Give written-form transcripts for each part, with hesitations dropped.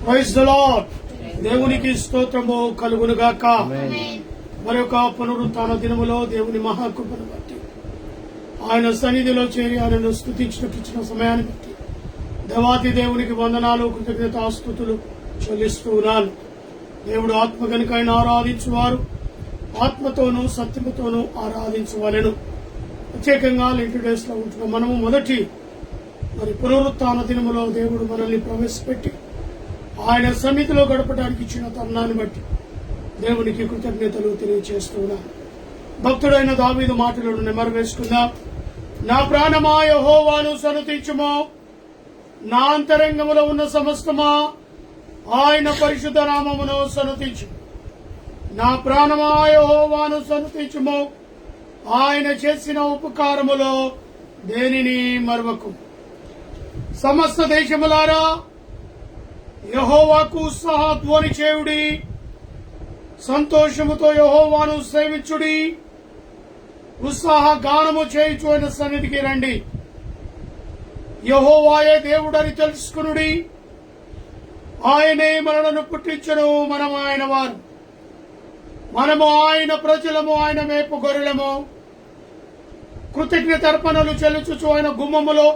Praise the lord. దేవునికి స్తోత్రము కలుగునుగాక. మరొక పునరుత్థాన దినములో దేవుని మహాకృపను బట్టి ఆయన సన్నిధిలో చేరి ఆయనను స్తుతించిన సమయాన్ని బట్టి దేవాతి దేవునికి వందనాలు, కృతజ్ఞతాస్తుతులు చెల్లిస్తూ ఉన్నాను. దేవుడు ఆత్మ గనుక ఆయన ఆరాధించువారు ఆత్మతోనూ సత్యముతోనూ ఆరాధించవలెను. ప్రత్యేకంగా లెంట్ డేస్ లో ఉంటున్న మనము మొదటి పునరుత్థాన దినములో దేవుడు మనల్ని ప్రవేశపెట్టి ఆయన సన్నిధిలో గడపడానికి ఇచ్చిన తరుణాన్ని బట్టి దేవునికి కృతజ్ఞతలు తెలియజేస్తూ ఉన్నాను. భక్తుడైన దావీదు మాటలను నెమరు వేసుకుందాం. నా ప్రాణమా యెహోవాను సన్నుతించుము, నా అంతరంగములో ఉన్న సమస్తమా ఆయన పరిశుద్ధ నామమును సన్నుతించు. నా ప్రాణమా యెహోవాను సన్నుతించుము, ఆయన చేసిన ఉపకారములో దేనిని మరువకు. సమస్త దేశములారా యెహోవాకు ఉత్సాహధ్వని చేయుడి, సంతోషముతో యెహోవాను సేవించుడి. ఉత్సాహ గానము చేయుచు ఆయన సన్నిధికి రండి. యెహోవాయే దేవుడని తెలుసుకునుడి. ఆయనే మనలను పుట్టించును, మనము ఆయన వారు. మనము ఆయన ప్రజలము, ఆయన మేపు గొర్రెలము. కృతజ్ఞత అర్పణలు చెల్లించుచు ఆయన గుమ్మములో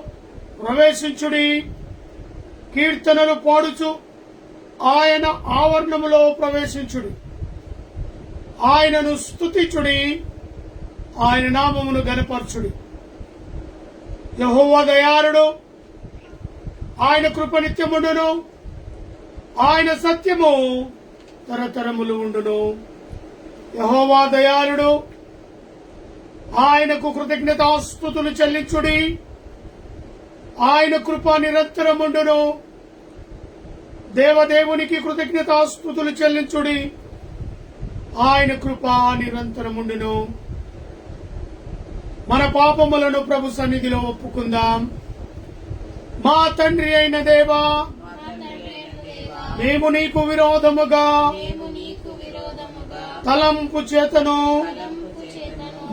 ప్రవేశించుడి. కీర్తనలు పాడుచు ఆయన ఆవరణములో ప్రవేశించుడి. ఆయనను స్తుతించుడి, ఆయన నామమును గణపరచుడి. యెహోవా దయాళుడు, ఆయన కృప నిత్యముండును, ఆయన సత్యము తరతరములు ఉండును. యెహోవా దయాళుడు, ఆయనకు కృతజ్ఞతాస్తుతులు చెల్లించుడి. ఆయన కృప నిరంతరముండును. దేవదేవునికి కృతజ్ఞతాస్తుతులు చెల్లించుడి. ఆయన కృప నిరంతరముండును. మన పాపములను ప్రభు సన్నిధిలో ఒప్పుకుందాం. మా తండ్రి అయిన దేవా, మేము నీకు విరోధముగా తలంపు చేతను,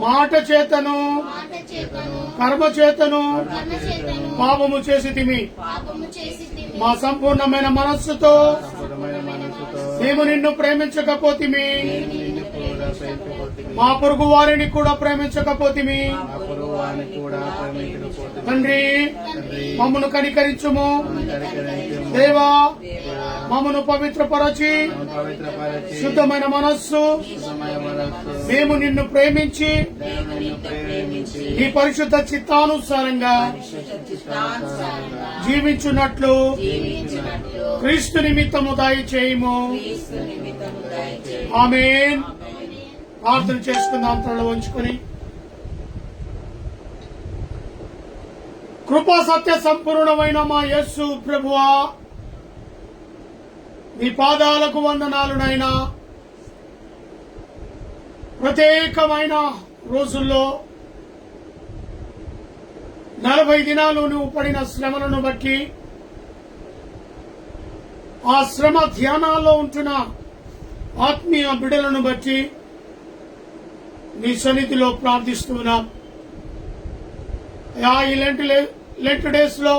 మాట చేతను, కర్మ చేతను పాపము చేసితిమి. మా సంపూర్ణమైన మనస్సుతో మేము నిన్ను ప్రేమించకపోతిమి, మా పొరుగు వారిని కూడా ప్రేమించకపోతిమి. తండ్రి, మమ్మను కనికరించుము. దేవా, మమ్మను పవిత్రపరచి శుద్ధమైన మనస్సు మేము నిన్ను ప్రేమించి నీ పరిశుద్ధ చిత్తానుసారంగా జీవించున్నట్లు క్రీస్తు నిమిత్తము దయచేయుము. ఆమేన్. ప్రార్థన చేసుకుందాం. తలలో ఉంచుకొని కృపా సత్య సంపూర్ణమైన మా యేసు ప్రభువా, నీ పాదాలకు వందనాలునైనా. ప్రత్యేకమైన రోజుల్లో 40 దినాలు నువ్వు పడిన శ్రమలను బట్టి, ఆ శ్రమ ధ్యానాల్లో ఉంటున్న ఆత్మీయ బిడ్డలను బట్టి నీ సన్నిధిలో ప్రార్థిస్తున్నా. ఈ లెంట్ డేస్ లో,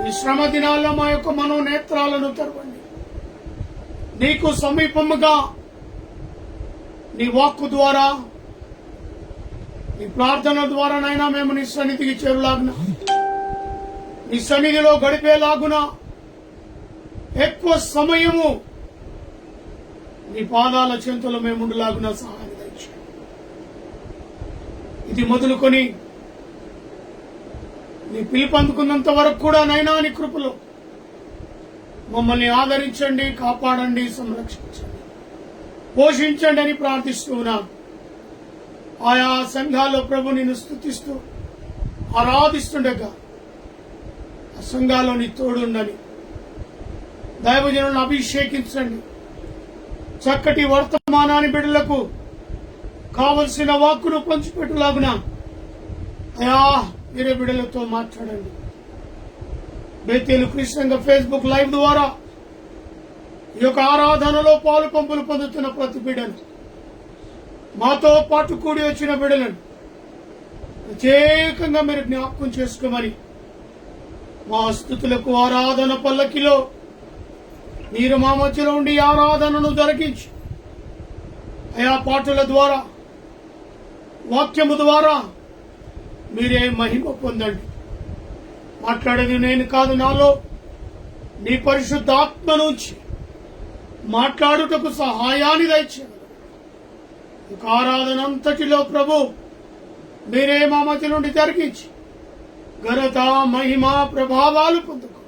ఈ శ్రమ దినాల్లో మా యొక్క మనోనేత్రాలను తెరవండి. నీకు సమీపముగా నీ వాక్కు ద్వారా, నీ ప్రార్థన ద్వారానైనా మేము నీ సన్నిధికి చేరులాగున, నీ సన్నిధిలో గడిపేలాగున ఎక్కువ సమయము నీ పాదాల చెంతలో మేముండులాగున సహాయం దయచేయండి. ఇది మొదలుకొని నీ పిలుపు అందుకున్నంత వరకు కూడా నైనా నీ కృపలో మమ్మల్ని ఆదరించండి, కాపాడండి, సంరక్షించండి, పోషించండి అని ప్రార్థిస్తున్నాం. ఆయా సంఘాల్లో ప్రభు నిన్ను స్తుతిస్తూ ఆరాధిస్తుండగా ఆ సంఘాల్లో నీ తోడుండని, దైవజనులను అభిషేకించండి. చక్కటి వర్తమానాన్ని బిడ్డలకు కావలసిన వాక్కును పంచిపెట్టులాగున అయా మీరే బిడ్డలతో మాట్లాడండి. బేతేలు కృష్ణంగా ఫేస్బుక్ లైవ్ ద్వారా ఈ యొక్క ఆరాధనలో పాలు పంపులు పొందుతున్న ప్రతి బిడ్డను, మాతో పాటు కూడి వచ్చిన బిడ్డలను ప్రత్యేకంగా మీరు జ్ఞాపకం చేసుకోమని మా స్తుతులకు ఆరాధన పల్లకిలో మీరు మా మధ్యలో ఉండి ఆరాధనను జరిగించి ఆయా పాటల ద్వారా, వాక్యము ద్వారా మీరే మహిమ పొందండి. మాట్లాడేది నేను కాదు, నాలో నీ పరిశుద్ధాత్మ నుంచి మాట్లాడుటకు సహాయాన్ని దయచేయండి. ఒక ఆరాధన అంతటిలో ప్రభు మీరే మా మధ్య నుండి జరిగించి ఘనత, మహిమ, ప్రభావాలు పొందుకో.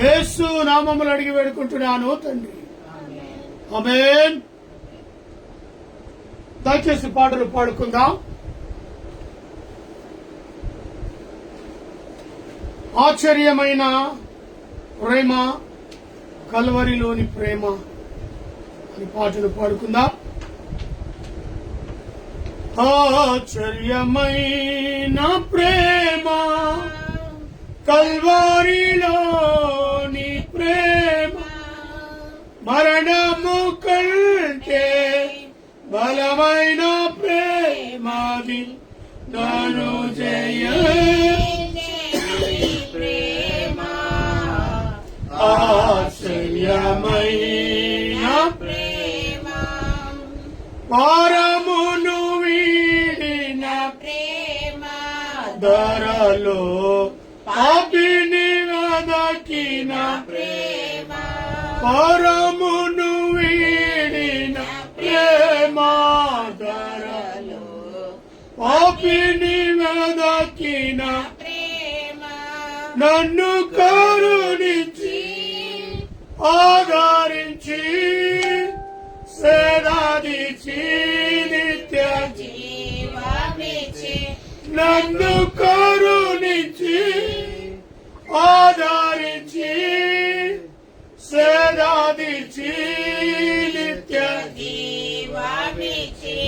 యేసు నామములు అడిగి వేడుకుంటున్నాను తండ్రి, ఆమేన్. దయచేసి పాటలు పాడుకుందాం. ఆశ్చర్యమైన ప్రేమ, కల్వరిలోని ప్రేమ అని పాటలు పాడుకుందాం. ఆశ్చర్యమైన ప్రేమ, కల్వరిలోని ప్రేమ, మరణము కంటే బలమైన ప్రేమది నన్ను జయ ప్రేమ. ఆశ్చర్యమైన ప్రేమ, పరమును వీడిన ప్రేమ, ధరలో పాపిని వెదకిన ప్రేమ, పరమును వీడిన ప్రేమ, ధరలో పాపిని వెదకిన ప్రేమ, నన్ను కరుణించి ఆదరించి సేదాదిచి నిత్య జీవమిచ్చి, నన్ను కరుణించి ఆదరించి సేదాదిచి నిత్య జీవమిచ్చి,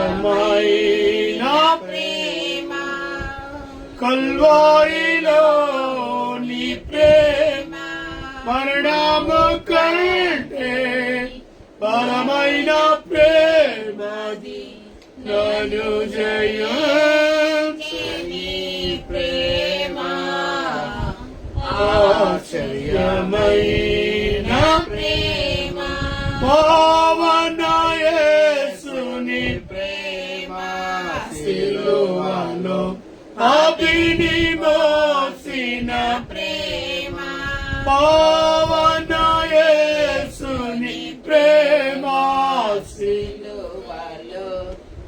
ఆశ్చర్యమైన ప్రేమ, కల్వరిలోని ప్రేమ, మరణము కంటే బలమైన ప్రేమది నన్ను జయించని ప్రేమ. ఆశ్చర్యమైన ప్రేమ, పావన యేసుని ప్రేమ, సిలువలో పాపిని మోసిన ప్రేమ, పావన యేసుని ప్రేమ, సిలువలో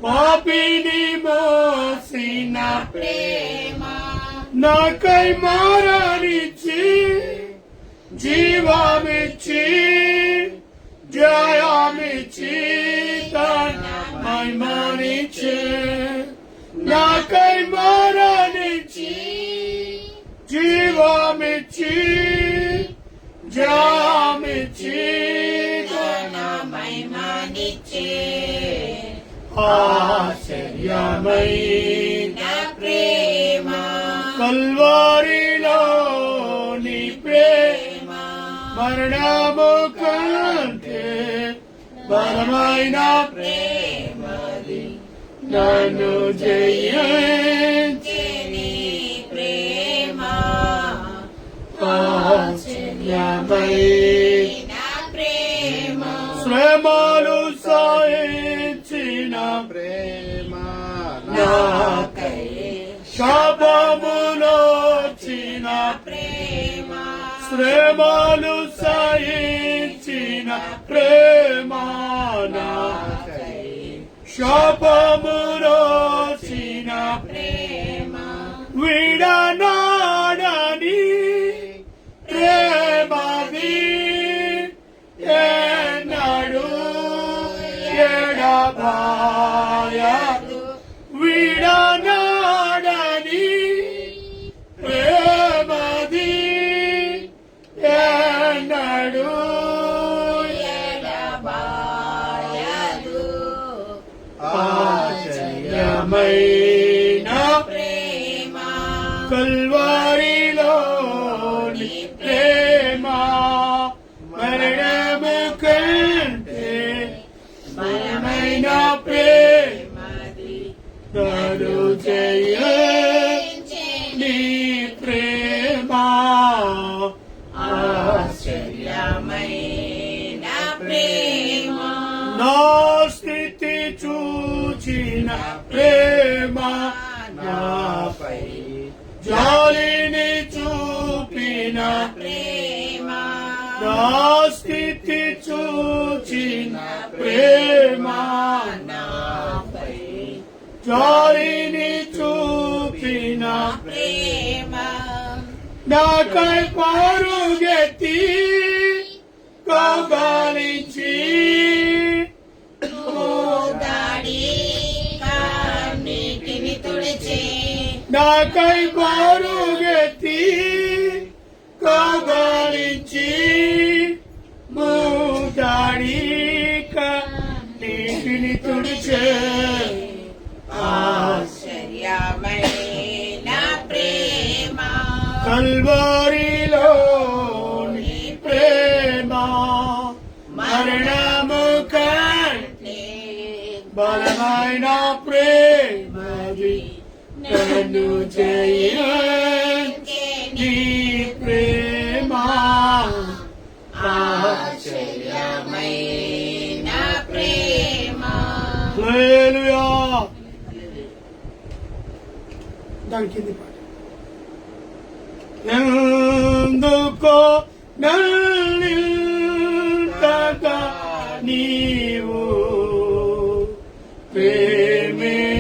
పాపిని మోసిన ప్రేమ, నాకై మరణించి జీవమిచ్చి జయమిచ్చి తన మహిమనిచ్చి, నాకై మరణించి జీవమిచ్చి జయమిచ్చి తన మహిమనిచ్చి, ఆశ్చర్యమైన ప్రేమ, కల్వరిలోని ప్రేమ, మరణము కంటే బలమైన ప్రేమది నన్ను జయించని ప్రేమ. ఆశ్చర్యమైన ప్రేమ, శ్రమలు సహించిన ప్రేమ, నాకై శాపములోచిన ప్రేమ, శ్రమలు సహించిన ప్రేమ, నాకై శాపములోచిన ప్రేమ, విడనాడని ప్రేమది ఎన్నడూ ఎడబాయదు, విడనాడని ప్రేమది ఎన్నడూ ఎడబాయదు. ఆశ్చర్యమైన ప్రేమ, కల్వరిలోని ప్రేమ, మరణము కంటే బలమైన ప్రేమది నన్ను జయించని ప్రేమ. ఆశ్చర్యమైన ప్రేమ నా స్థితి చూచిన ప్రేమ నాపై జాలిని చూపిన ప్రేమ నా స్థితి చూచిన ప్రేమ నాపై జాలిని చూపిన ప్రేమ నాకై పరుగెత్తి కౌగలించి దాడి కన్నీటిని తుడిచి నాకై పరుగెత్తి కౌగలించి మూడాడి కన్నీటిని తుడిచే ఆశ్చర్యమైన ప్రేమ కల్వరిలోని ప్రేమ మరణము కంటే బలమైన ప్రేమది నన్ను జయించే నీ ప్రేమ ఆశ్చర్యమైన ప్రేమ హల్లెలూయా. దాని కింది పాట ఎందుకో నన్నింతగా నీవు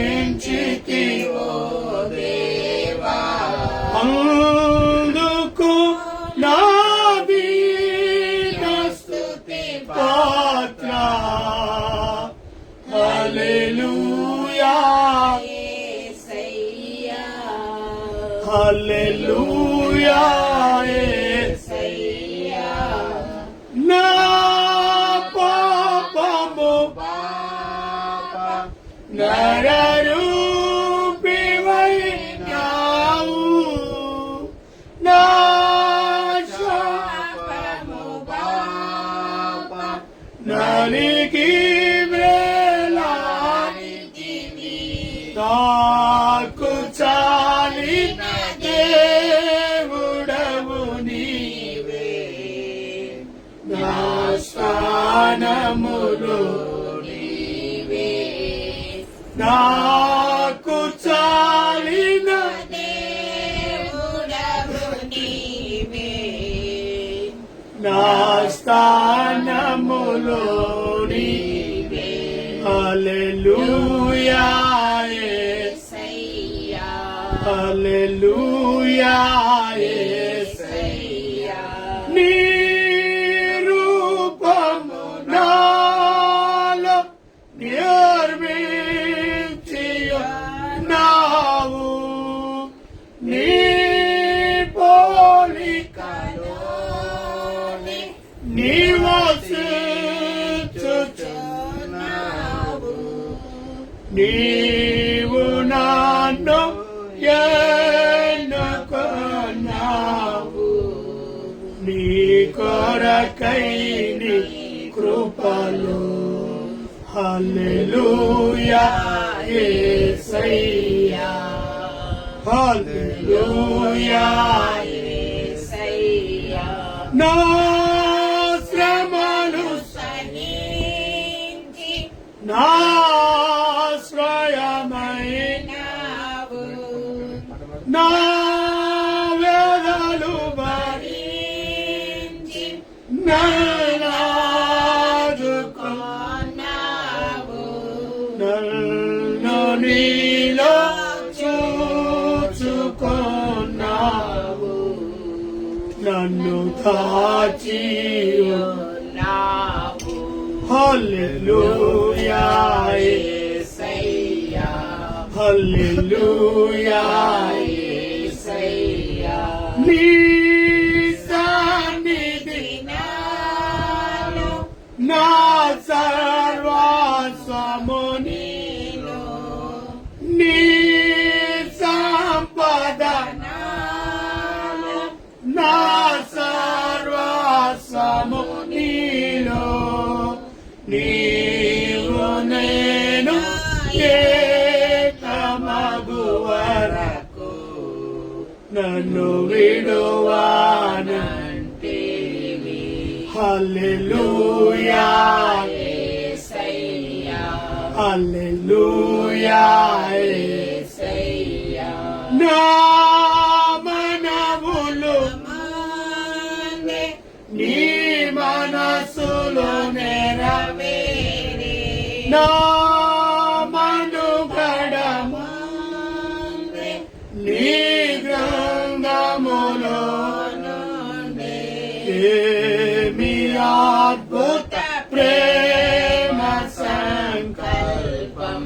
ప్రేమించితివో దేవా అందుకు నా స్తుతి పాత్ర హల్లెలూయా యేసయ్యా హల్లెలూయా యేసయ్యా నా పాపము నరరూపివైనావు నా పాపము నలిగి వేలాడితివి నాకు చాలిన దేవుడవు నీవే నా స్థానములో నీవే నాకు చాలిన దేవుడవు నీవే నా స్థానములో నీవే హల్లెలూయా యేసయ్యా హల్లెలూయా యేసయ్యా నీ రూపము నాలో నిర్మించియున్నావు నీ పోలికలోని నివసించుచున్నావు నీవు నన్ను ఎన్నుకున్నావు నీ కొరకై నీ కృపలో హల్లెలూయా యేసయ్యా హల్లెలూయా యేసయ్యా నా శ్రమను సహించి నా శ్రయమై నావు నా వేదలు బరి భరించి నన్నాదుకో కొన్నావు నన్ను నీలో చూచుకున్నావు నన్ను దాచియున్నావు హల్లెలూయా యేసయ్యా హల్లెలూయా యేసయ్యా నీ సన్నిధి నాలో నా సర్వస్వము నీలో నీ సంపద నాలో నా సర్వస్వము నీలో నీవు నేను ఏకమగు వరకు నన్ను విడువా హల్లెలూయా యేసయ్యా హల్లెలూయా యేసయ్యా నా మనవులు మందే నీ మనసులో నెరవేరే నా మనుగడము మందే నీ గ్రంథములో నుండే ఏమి అద్భుత ప్రేమ కల్పం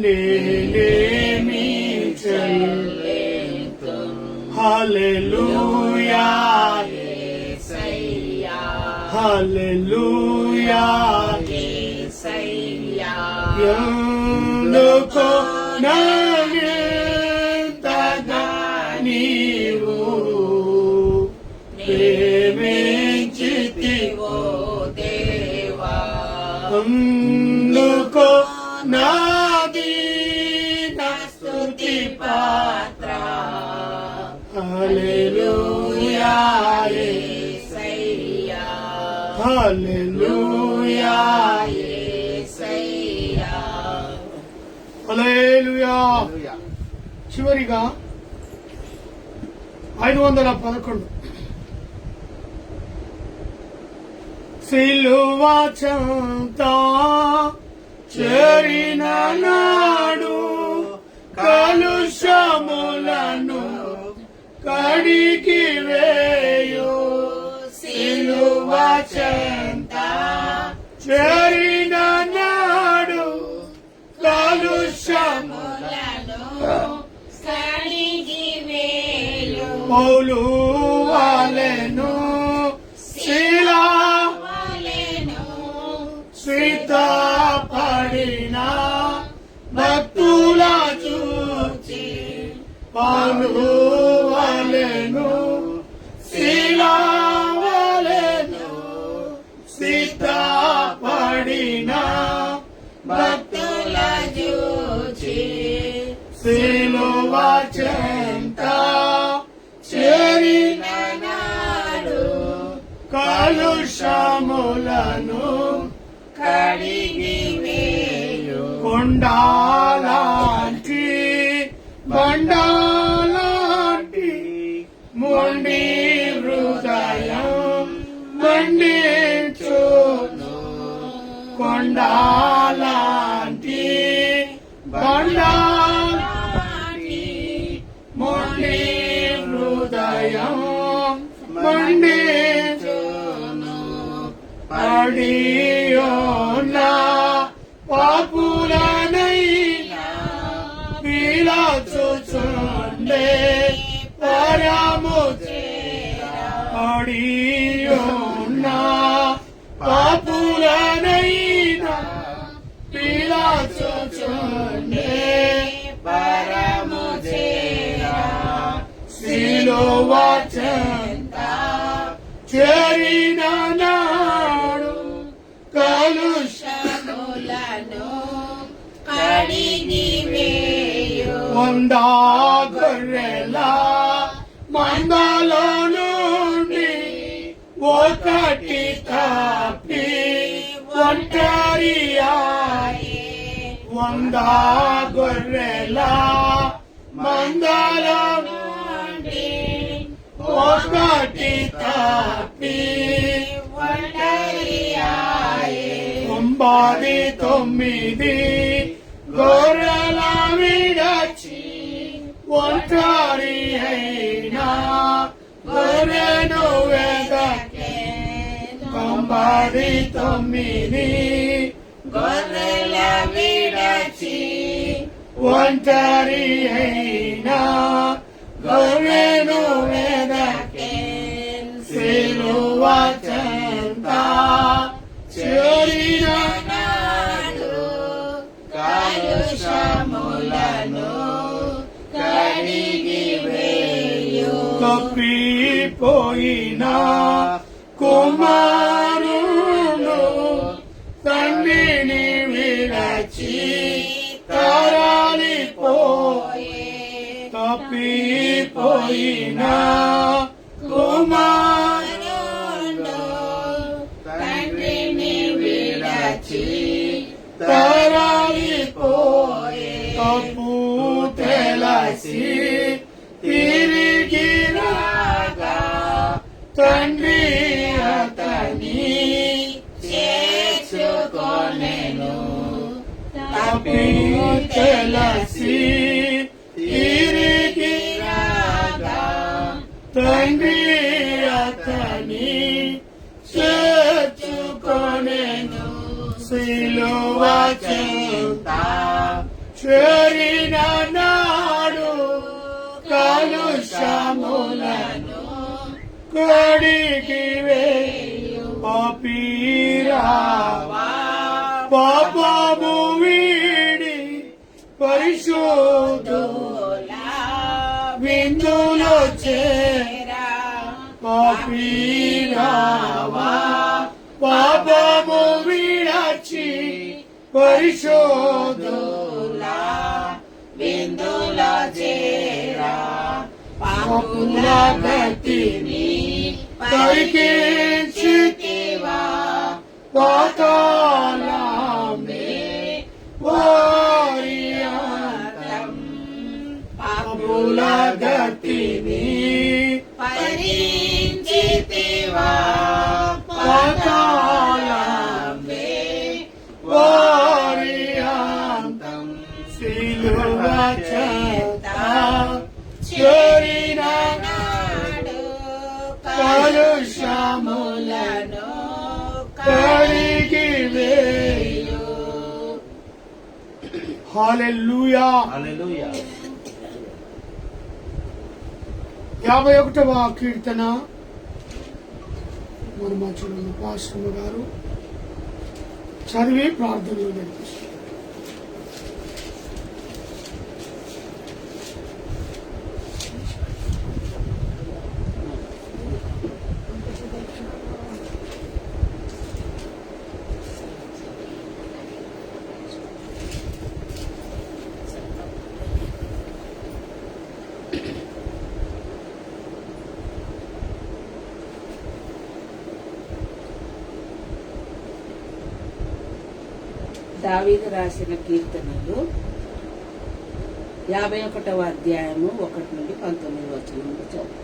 నేనేమి చెల్లింతుం హల్లెలూయా యేసయ్యా హల్లెలూయా యేసయ్యా ఎందుకో నన్నింతగా నీవు ప్రేమించితివో ఓ దేవా అందుకో నాది నా స్తుతి పాత్ర హల్లెలూయా యేసయ్యా హల్లెలూయా యేసయ్యా హల్లెలూయా. చివరిగా 511 సిలువ చెంత చేరిన నాడు కలుషములను కడిగి వేయు సిలువ చెంత చేరిన నాడు కలుషము కడిగి వేయు పౌలు వాలెను శిలా వలెను సిద్ధపడిన భక్తుల చూచి పౌలు వాలెను శిలా వాలెను సిద్ధపడిన భక్తుల జూచి సిలువ చెంత చేరిన నాడు కలుషములను కడిగి వేయు కొండాలాంటి బండాలాంటి మొండి హృదయం మండించును కొండాలాంటి బండాలాంటి మొండి హృదయం మండించును అడియోనా పాపులనైనా పీలాచుచుండే పరము అడియోనా పాపులనైనా పీలాచుచుండే పరము చేరా సిలువ చెంత చేరిన నాడు కలుషములను కడిగి వేయు 100 గొర్రెల మందలో నుండి ఒకటి తప్పి ఒంటరియాయి 100 గొర్రెల మందలో నుండి ఒకటి తప్పి ఒంటరియాయే 99 గొర్రెల విడచి ఒంటరి అయినా గొర్రెను వెదకే 99 గొర్రెల విడచి ఒంటరి అయినా గొర్రెను వెదకే సిలువ చెంత చేరిన నాడు కలుషములను కడిగి వేయు తప్పిపోయిన కుమారుడు తండ్రిని విడచి తరలిపోయే తప్పిపోయిన కుమారుడు తండ్రి అతని చేర్చుకొనెను. తప్పియు తెలిసి తిరిగి రాగా తండ్రి అతని చేర్చుకొనెను. సిలువ చెంత చేరిన నాడు కలుషములను కడిగి వేయు పాపీరావా పాపము వీడి పరిశుద్ధుల విందులో చేరా పాపీరావా పాపము విడచి పరిశుద్ధుల విందులో చేరా పాపుల గతిని పరికించితివా పాతాళమే వారి అంతం. పాపుల గతిని పరికించితివా పాతాళమే వారి అంతం. సిలువ చెంత చేరిన నాడు కలుషములను కడిగి వేయు. హల్లెలూయా. 51వ కీర్తన మన మధ్యలో పాస్టర్ గారు చదివి ప్రార్థనలో నడిపిస్తారు. దావీదు రాసిన కీర్తనలు 51వ అధ్యాయము 1 నుండి 19 వచనములు చదువు.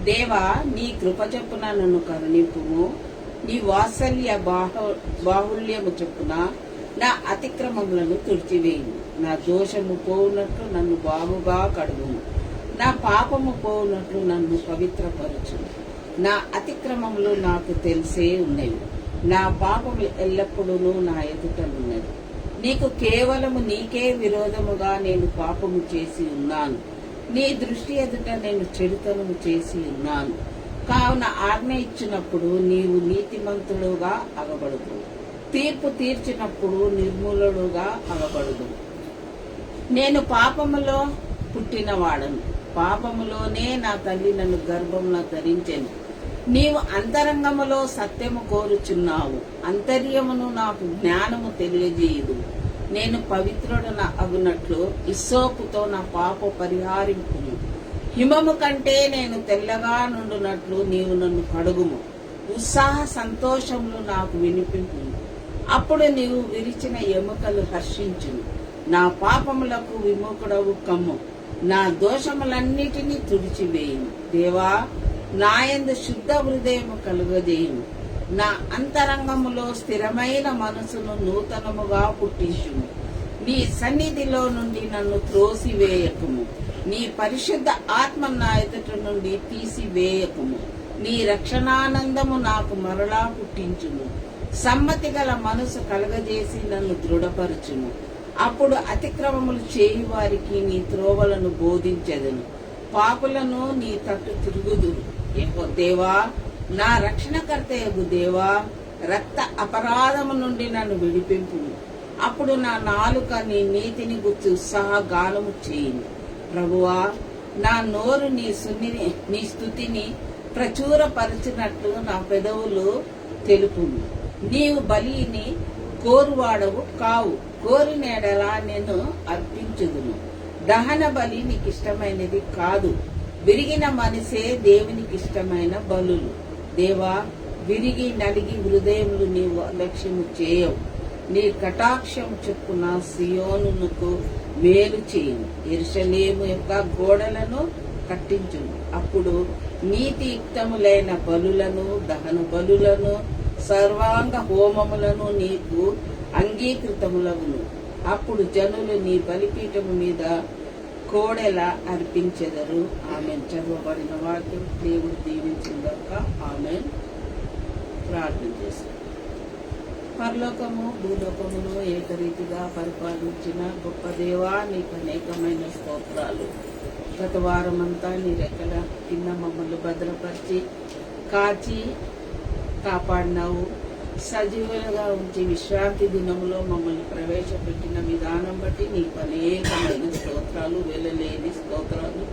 దేవా, నీ కృప చొప్పున నన్ను కరుణింపుము. నీ వాత్సల్య బాహుల్యము చొప్పున నా అతిక్రమములను తుడిచివేయుము. నా దోషము పోవునట్లు నన్ను బాగుగా కడుగుము. నా పాపము పోవునట్లు నన్ను పవిత్రపరచుము. నా అతిక్రమములు నాకు తెలిసే ఉన్నవి. నా పాపము ఎల్లప్పుడూ నా ఎదుటనున్నది. నీకు కేవలము నీకే విరోధముగా నేను పాపము చేసి ఉన్నాను. నీ దృష్టి ఎదుట నేను చెడుతనము చేసి ఉన్నాను. కావున ఆజ్ఞ ఇచ్చినప్పుడు నీవు నీతిమంతుడుగా అగబడుదు. తీర్పు తీర్చినప్పుడు నిర్మూలుడుగా అగబడుదు. నేను పాపములో పుట్టినవాడను. పాపములోనే నా తల్లి నన్ను గర్భమున ధరించెను. నీవు అంతరంగములో సత్యము కోరుచున్నావు. అంతర్యమును నాకు జ్ఞానము తెలియజేయదు. నేను పవిత్రుడన అగునట్లు ఇస్సోపుతో నా పాప పరిహారింపును. హిమము కంటే నేను తెల్లగా నుండునట్లు నీవు నన్ను కడుగుము. ఉత్సాహ సంతోషములు నాకు వినిపింపును. అప్పుడు నీవు విరిచిన ఎముకలు హర్షించును. నా పాపములకు విముఖుడవు కమ్ము. నా దోషములన్నిటినీ తుడిచివేయుము. దేవా, నాయందు శుద్ధ హృదయము కలుగజేయుము. నా అంతరంగములో స్థిరమైన మనసును నూతనముగా పుట్టించుము. నీ సన్నిధిలో నుండి నన్ను త్రోసివేయకుము. నీ పరిశుద్ధ ఆత్మ నా ఎదుట నుండి తీసివేయకుము. నీ రక్షణానందము నాకు మరలా పుట్టించుము. సమ్మతి గల మనసు కలగజేసి నన్ను దృఢపరచుము. అప్పుడు అతిక్రమములు చేయు వారికి నీ త్రోవలను బోధించెదను. పాపులను నీ తట్టు తిరుగుదురు. దేవా, నా రక్షణకర్తయగు దేవా, రక్త అపరాధము నుండి నన్ను విడిపింపుము. అప్పుడు నా నాలుక నీ నీతిని గుర్చి ఉత్సాహగానము చేయును. ప్రభువా, నా నోరు నీ స్తుతిని ప్రచురపరచినట్లు నా పెదవులు తెలుపుము. నీవు బలిని కోరువాడవు కావు. కోరినేడలా నేను అర్పించుదును. దహన బలి నీకు ఇష్టమైనది కాదు. విరిగిన మనసే దేవునికి ఇష్టమైన బలులు. దేవా, విరిగి నలిగి హృదయములు నీవు లక్ష్యము చేయవు. నీ కటాక్షము చొప్పున సియోనుకు మేలు చేయు. యెరూషలేము యొక్క గోడలను కట్టించును. అప్పుడు నీతియుక్తములైన బలులను, దహన బలులను, సర్వాంగ హోమములను నీకు అంగీకృతములగును. అప్పుడు జనులు నీ బలిపీఠము మీద కోడెల అర్పించెదరు. ఆమె చదవబడిన వాక్యం దేవుడు దీవించిందాక. ఆమె ప్రార్థన చేశారు. పరలోకము భూలోకమును ఏకరీతిగా పరిపాలించిన గొప్ప దేవా, నీకు అనేకమైన స్తోత్రాలు. గత వారమంతా నీ రెక్కల కింద మమ్మల్ని భద్రపరిచి కాచి కాపాడినావు. సజీవులుగా ఉంచి విశ్రాంతి దినములో మమ్మల్ని ప్రవేశపెట్టిన విధానం బట్టి నీకు అనేకమైన స్తోత్రాలు, వెళ్ళలేని స్తోత్రాలు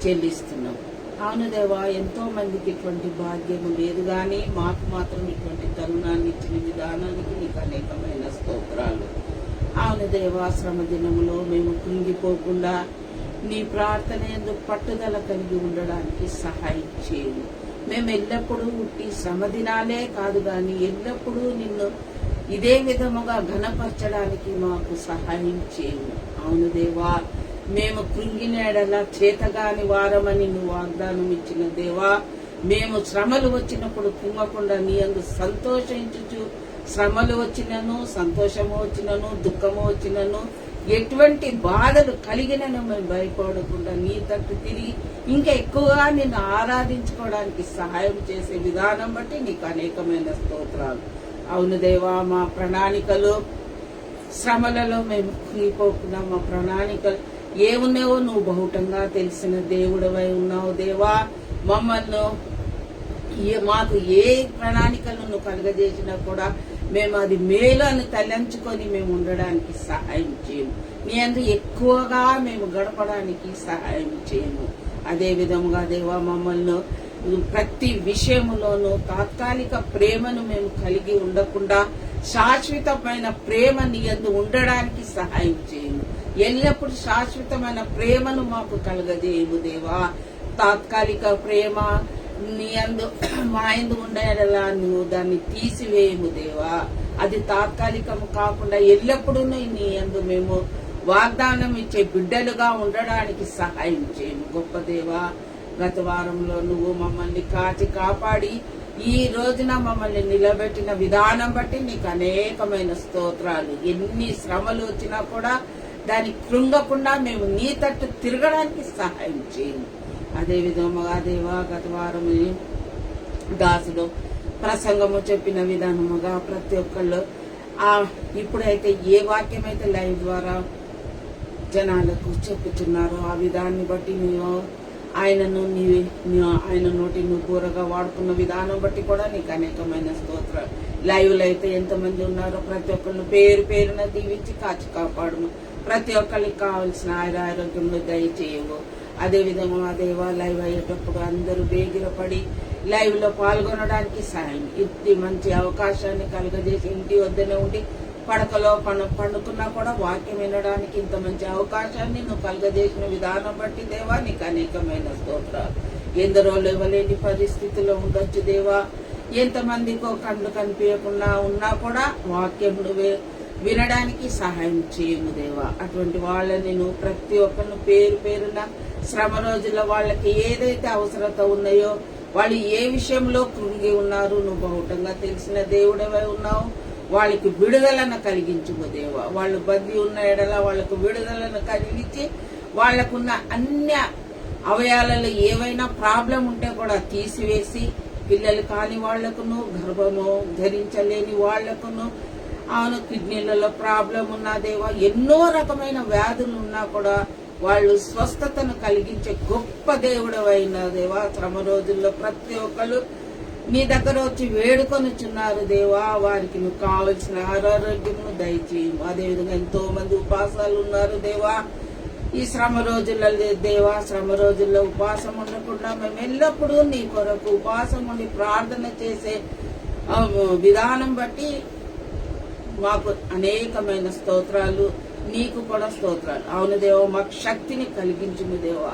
చెల్లిస్తున్నావు. అవును దేవా, ఎంతో మందికి ఇటువంటి భాగ్యము లేదు, కానీ మాకు మాత్రం ఇటువంటి తరుణాన్ని ఇచ్చిన విధానానికి నీకు అనేకమైన స్తోత్రాలు. అవును దేవా, శ్రమ దినములో మేము కృంగిపోకుండా నీ ప్రార్థన యందు పట్టుదల కలిగి ఉండడానికి సహాయం చేయు. మేము ఎల్లప్పుడూ ఉట్టి శ్రమ దినాలే కాదు, కానీ ఎల్లప్పుడూ నిన్ను ఇదే విధముగా ఘనపరచడానికి మాకు సహాయం చేయు. అవును దేవా, మేము కృంగిన ఎడల చేతగాని వారమని నువ్వు వాగ్దానం ఇచ్చిన దేవా, మేము శ్రమలు వచ్చినప్పుడు కృంగకుండా నీ యందు సంతోషించుచు, శ్రమలు వచ్చినను, సంతోషము వచ్చినను, దుఃఖము వచ్చినను, ఎటువంటి బాధలు కలిగినను మేము భయపడకుండా నీ తట్టు తిరిగి ఇంకా ఎక్కువగా నిన్ను ఆరాధించుకోవడానికి సహాయం చేసే విధానం బట్టి నీకు అనేకమైన స్తోత్రాలు. అవును దేవా, మా ప్రణాళికలు శ్రమలలో మేము కుంగిపోకుండా మా ప్రణాళికలు ఏమున్నావో నువ్వు బహుటంగా తెలిసిన దేవుడవై ఉన్నావు దేవా. మమ్మల్ని మాకు ఏ ప్రణాళికలు నువ్వు కలుగజేసినా కూడా మేము అది మేలు అని తలంచుకొని మేము ఉండడానికి సహాయం చేయము. నీ అందు ఎక్కువగా మేము గడపడానికి సహాయం చేయము. అదే విధముగా దేవా, మమ్మల్ని ప్రతి విషయములోనూ తాత్కాలిక ప్రేమను మేము కలిగి ఉండకుండా శాశ్వతమైన ప్రేమ నీ యందు ఉండడానికి సహాయం చేయము. ఎల్లప్పుడు శాశ్వతమైన ప్రేమను మాకు కలగజేయము దేవా. తాత్కాలిక ప్రేమ నీ యందు మా యందు ఉండేలా నువ్వు దాన్ని తీసివేయము దేవా. అది తాత్కాలికము కాకుండా ఎల్లప్పుడూ నీ యందు మేము వాగ్దానం ఇచ్చే బిడ్డలుగా ఉండడానికి సహాయం చేయము గొప్ప దేవా. గత వారంలో నువ్వు మమ్మల్ని కాచి కాపాడి ఈ రోజున మమ్మల్ని నిలబెట్టిన విధానం బట్టి నీకు అనేకమైన స్తోత్రాలు. ఎన్ని శ్రమలు వచ్చినా కూడా దానికి కృంగకుండా మేము నీ తట్టు తిరగడానికి సహాయం చేయము. అదే విధముగా దేవా, గత వారం దాసుడు ప్రసంగము చెప్పిన విధానముగా ప్రతి ఒక్కళ్ళు ఇప్పుడైతే ఏ వాక్యం అయితే లైవ్ ద్వారా జనాలకు చెప్పుచున్నారో ఆ విధాన్ని బట్టి నీవు ఆయన నోటి నువ్వు కూరగా వాడుకున్న విధానం బట్టి కూడా నీకు అనేకమైన స్తోత్రాలు. లైవ్లో అయితే ఎంతమంది ఉన్నారో ప్రతి ఒక్కరిని పేరు పేరున దీవించి కాచి కాపాడుము. ప్రతి ఒక్కరికి కావాల్సిన ఆరోగ్యంలో దయచేయవు. అదేవిధంగా దేవా, లైవ్ అయ్యేటప్పుడు అందరూ వేగిరపడి లైవ్ లో పాల్గొనడానికి సాయం ఇది మంచి అవకాశాన్ని కలుగజేసి ఇంటి వద్దనే ఉండి పడకలో పండుకున్నా కూడా వాక్యం వినడానికి ఇంత మంచి అవకాశాన్ని నువ్వు కలుగజేసిన విధానం బట్టి దేవా నీకు అనేకమైన స్తోత్రాలు. ఎందరో లేవలేని పరిస్థితిలో ఉండొచ్చు దేవా. ఎంతమందికో కళ్ళు కనిపించకుండా ఉన్నా కూడా వాక్యం వినడానికి సహాయం చేయము దేవా. అటువంటి వాళ్ళని నువ్వు ప్రతి ఒక్కరిని పేరు పేరున శ్రమ రోజుల్లో వాళ్ళకి ఏదైతే అవసరత ఉన్నాయో, వాళ్ళు ఏ విషయంలో కృంగి ఉన్నారు నువ్వు బహుటంగా తెలిసిన దేవుడవై ఉన్నావు. వాళ్ళకి విడుదలను కలిగించుము దేవా. వాళ్ళు బందీ ఉన్న ఎడల వాళ్ళకు విడుదలను కలిగించి వాళ్ళకున్న అన్ని అవయాలలో ఏవైనా ప్రాబ్లం ఉంటే కూడా తీసివేసి, పిల్లలు కాని వాళ్లకును, గర్భము ధరించలేని వాళ్లకును, అవును కిడ్నీలలో ప్రాబ్లం ఉన్నా దేవా, ఎన్నో రకమైన వ్యాధులు ఉన్నా కూడా వాళ్ళు స్వస్థతను కలిగించే గొప్ప దేవుడవైన దేవా. శ్రమ రోజుల్లో ప్రతి ఒక్కరు నీ దగ్గర వచ్చి వేడుకొనిచున్నారు దేవా. వారికి నువ్వు కావలసిన ఆరోగ్యమును దయచేయము. అదేవిధంగా ఎంతో మంది ఉపవాసాలు ఉన్నారు దేవా. ఈ శ్రమ రోజుల్లో దేవా, శ్రమ రోజుల్లో ఉపవాసం ఉండకుండా మేము ఎల్లప్పుడూ నీ కొరకు ఉపవాసం ఉండి ప్రార్థన చేసే విధానం బట్టి మాకు అనేకమైన స్తోత్రాలు. నీకు కూడా స్తోత్రాలు. అవును దేవా, మాకు శక్తిని కలిగించుము దేవా.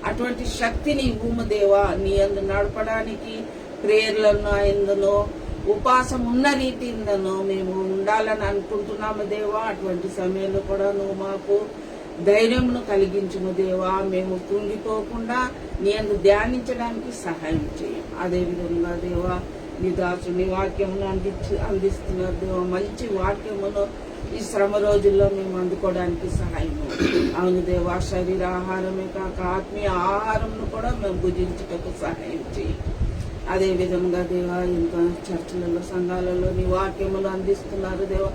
అటువంటి శక్తిని ఇవ్వము దేవా. నీ అందు నడపడానికి ప్రేయర్లను ఎందునో ఉపాసం ఉన్న రీతిందనో మేము ఉండాలని అనుకుంటున్నాము దేవా. అటువంటి సమయంలో కూడా నువ్వు మాకు ధైర్యమును కలిగించుము దేవా. మేము కృంగిపోకుండా నీ యందు ధ్యానించడానికి సహాయం చేయం. అదేవిధంగా దేవా, నీ దాసుని వాక్యమును అందిస్తున్నారు దేవా. మంచి వాక్యమును ఈ శ్రమ రోజుల్లో మేము అందుకోవడానికి సహాయం. అవును దేవా, శరీర ఆహారమే కాక ఆత్మీయ ఆహారంను కూడా మేము భుజించుటకు సహాయం చేయి. అదే విధంగా దేవా, ఇంకా చర్చిలలో సంఘాలలో నీ వాక్యములు అందిస్తున్నారు దేవా.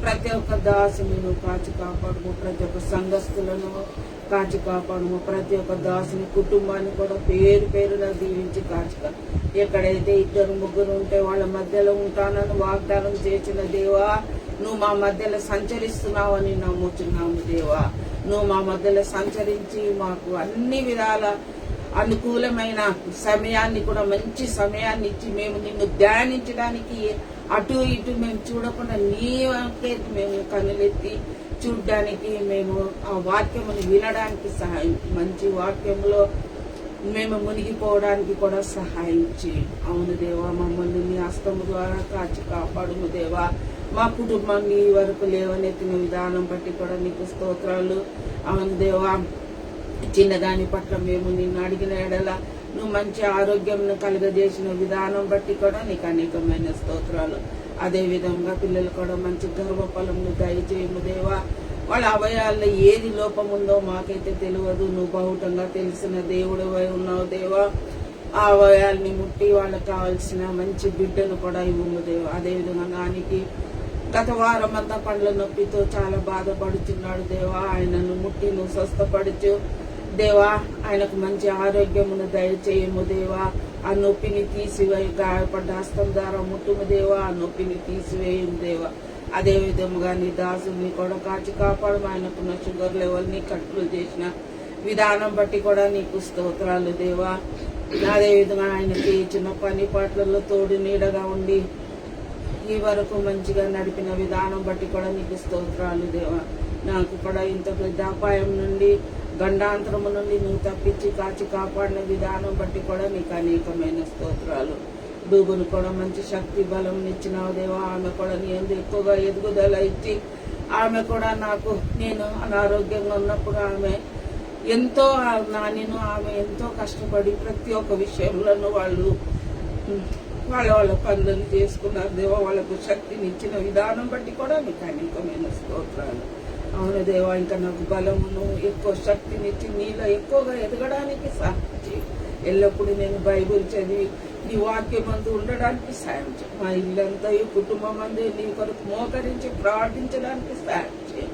ప్రతి ఒక్క దాసుని నువ్వు కాచి కాపాడము, ప్రతి ఒక్క సంఘస్థులను కాచి కాపాడము, ప్రతి ఒక్క దాసుని కుటుంబాన్ని కూడా పేరు పేరున దీవించి కాచి. ఎక్కడైతే 2-3 ఉంటే వాళ్ళ మధ్యలో ఉంటానని వాగ్దానం చేసిన దేవా, నువ్వు మా మధ్యలో సంచరిస్తున్నావని నమ్ముతున్నాము దేవా. నువ్వు మా మధ్యలో సంచరించి మాకు అన్ని విధాల అనుకూలమైన సమయాన్ని కూడా, మంచి సమయాన్ని ఇచ్చి మేము నిన్ను ధ్యానించడానికి అటు ఇటు మేము చూడకుండా నీ వంకే మేము కన్నులెత్తి చూడడానికి, మేము ఆ వాక్యమును వినడానికి సహాయం, మంచి వాక్యములో మేము మునిగిపోవడానికి కూడా సహాయం చేయి. అవును దేవా, మమ్మల్ని నీ హస్తము ద్వారా కాచి కాపాడుము దేవా. మా కుటుంబాన్ని ఈ వరకు లేవనెత్తిన విధానం బట్టి కూడా నీకు స్తోత్రాలు. అవును దేవా, చిన్నదాని పట్ల మేము నిన్ను అడిగిన ఎడల నువ్వు మంచి ఆరోగ్యంను కలుగజేసిన విధానం బట్టి కూడా నీకు అనేకమైన స్తోత్రాలు. అదే విధంగా పిల్లలు కూడా మంచి గర్భఫలమును దయచేయము దేవా. వాళ్ళ అవయాల్లో ఏది లోపం ఉందో మాకైతే తెలియదు, నువ్వు బహుటంగా తెలిసిన దేవుడివై ఉన్నావు దేవా. ఆ అవయాల్ని ముట్టి వాళ్ళకి కావాల్సిన మంచి బిడ్డను కూడా ఇవ్వము దేవా. అదేవిధంగా నానికి గత వారం అంతా పండ్ల నొప్పితో చాలా బాధపడుతున్నాడు దేవా. ఆయనను ముట్టి నువ్వు స్వస్థపడుచు దేవా. ఆయనకు మంచి ఆరోగ్యమును దయచేయము దేవా. ఆ నొప్పిని తీసివేయి, గాయపడ్డ హస్తం ద్వారా ముట్టుము దేవా. ఆ నొప్పిని తీసివేయము దేవా. అదే విధముగా నీ దాసుని కూడా కాచి కాపాడు. ఆయనకున్న షుగర్ లెవెల్ని కంట్రోల్ చేసిన విధానం బట్టి కూడా నీకు స్తోత్రాలు దేవా. అదేవిధంగా ఆయనకి చిన్న పని పాటలలో తోడు నీడగా ఉండి ఈ వరకు మంచిగా నడిపిన విధానం బట్టి కూడా నీకు స్తోత్రాలు దేవా. నాకు కూడా ఇంత పెద్ద అపాయం నుండి, గండాంతరము నుండి నువ్వు తప్పించి కాచి కాపాడిన విధానం బట్టి కూడా నీకు అనేకమైన స్తోత్రాలు. డూబును కూడా మంచి శక్తి బలం ఇచ్చినావు దేవా. ఆమె కూడా నీ యందు ఎక్కువగా ఎదుగుదల ఇచ్చి, ఆమె కూడా నేను అనారోగ్యంగా ఉన్నప్పుడు ఆమె ఎంతో ఆమె ఎంతో కష్టపడి ప్రతి ఒక్క విషయంలోనూ వాళ్ళ పనులను చేసుకున్నారు దేవా. వాళ్ళకు శక్తిని ఇచ్చిన విధానం బట్టి కూడా నీకు అనేకమైన స్తోత్రాలు. అవును దేవా, ఇంకా నాకు బలమును ఎక్కువ శక్తినిచ్చి నీలో ఎక్కువగా ఎదగడానికి సహాయం చేయి. ఎల్లప్పుడూ నేను బైబిల్ చదివి నీ వాక్యమందు ఉండడానికి సాయం చేయి. మా ఇల్లంతా ఈ కుటుంబం అందు నీ కొరకు మోకరించి ప్రార్థించడానికి సాయం చేయి.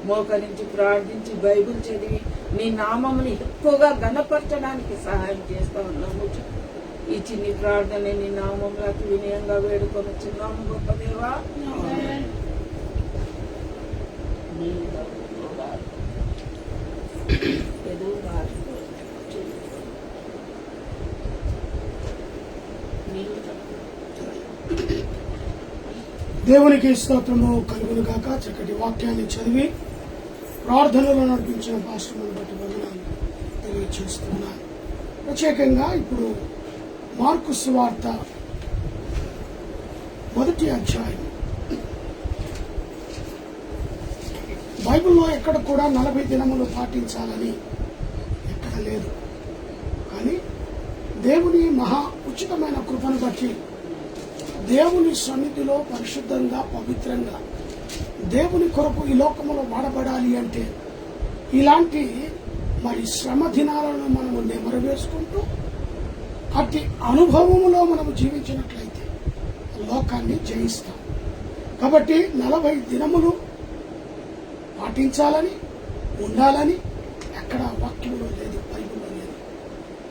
మోకరించి ప్రార్థించి బైబిల్ చదివి నీ నామముని ఎక్కువగా ఘనపరచడానికి సహాయం చేస్తా ఉన్నాము. ఈ చిన్ని ప్రార్థన నీ నామంలో అతి వినయంగా వేడుకొని చిన్నాము గొప్ప దేవా. దేవునికి స్తోత్రము కలుగును గాక. చక్కటి వాక్యాన్ని చదివి ప్రార్థనలో నడిపించిన పాస్టర్లను బట్టి వందనాలు తెలియజేస్తున్నాను. ప్రత్యేకంగా ఇప్పుడు మార్కు సువార్త 1వ అధ్యాయం. బైబిల్లో ఎక్కడ కూడా 40 దినములు పాటించాలని ఎక్కడ లేదు. కానీ దేవుని మహా ఉచితమైన కృపను బట్టి దేవుని సన్నిధిలో పరిశుద్ధంగా, పవిత్రంగా దేవుని కొరకు ఈ లోకములో వాడబడాలి అంటే ఇలాంటి శ్రమ దినాలను మనము నెమరవేసుకుంటూ అట్టి అనుభవములో మనము జీవించినట్లయితే లోకాన్ని జయిస్తాం. కాబట్టి 40 దినములు పాటించాలని, ఉండాలని ఎక్కడ వాక్యంలో లేదు, బైబిల్లో లేదు.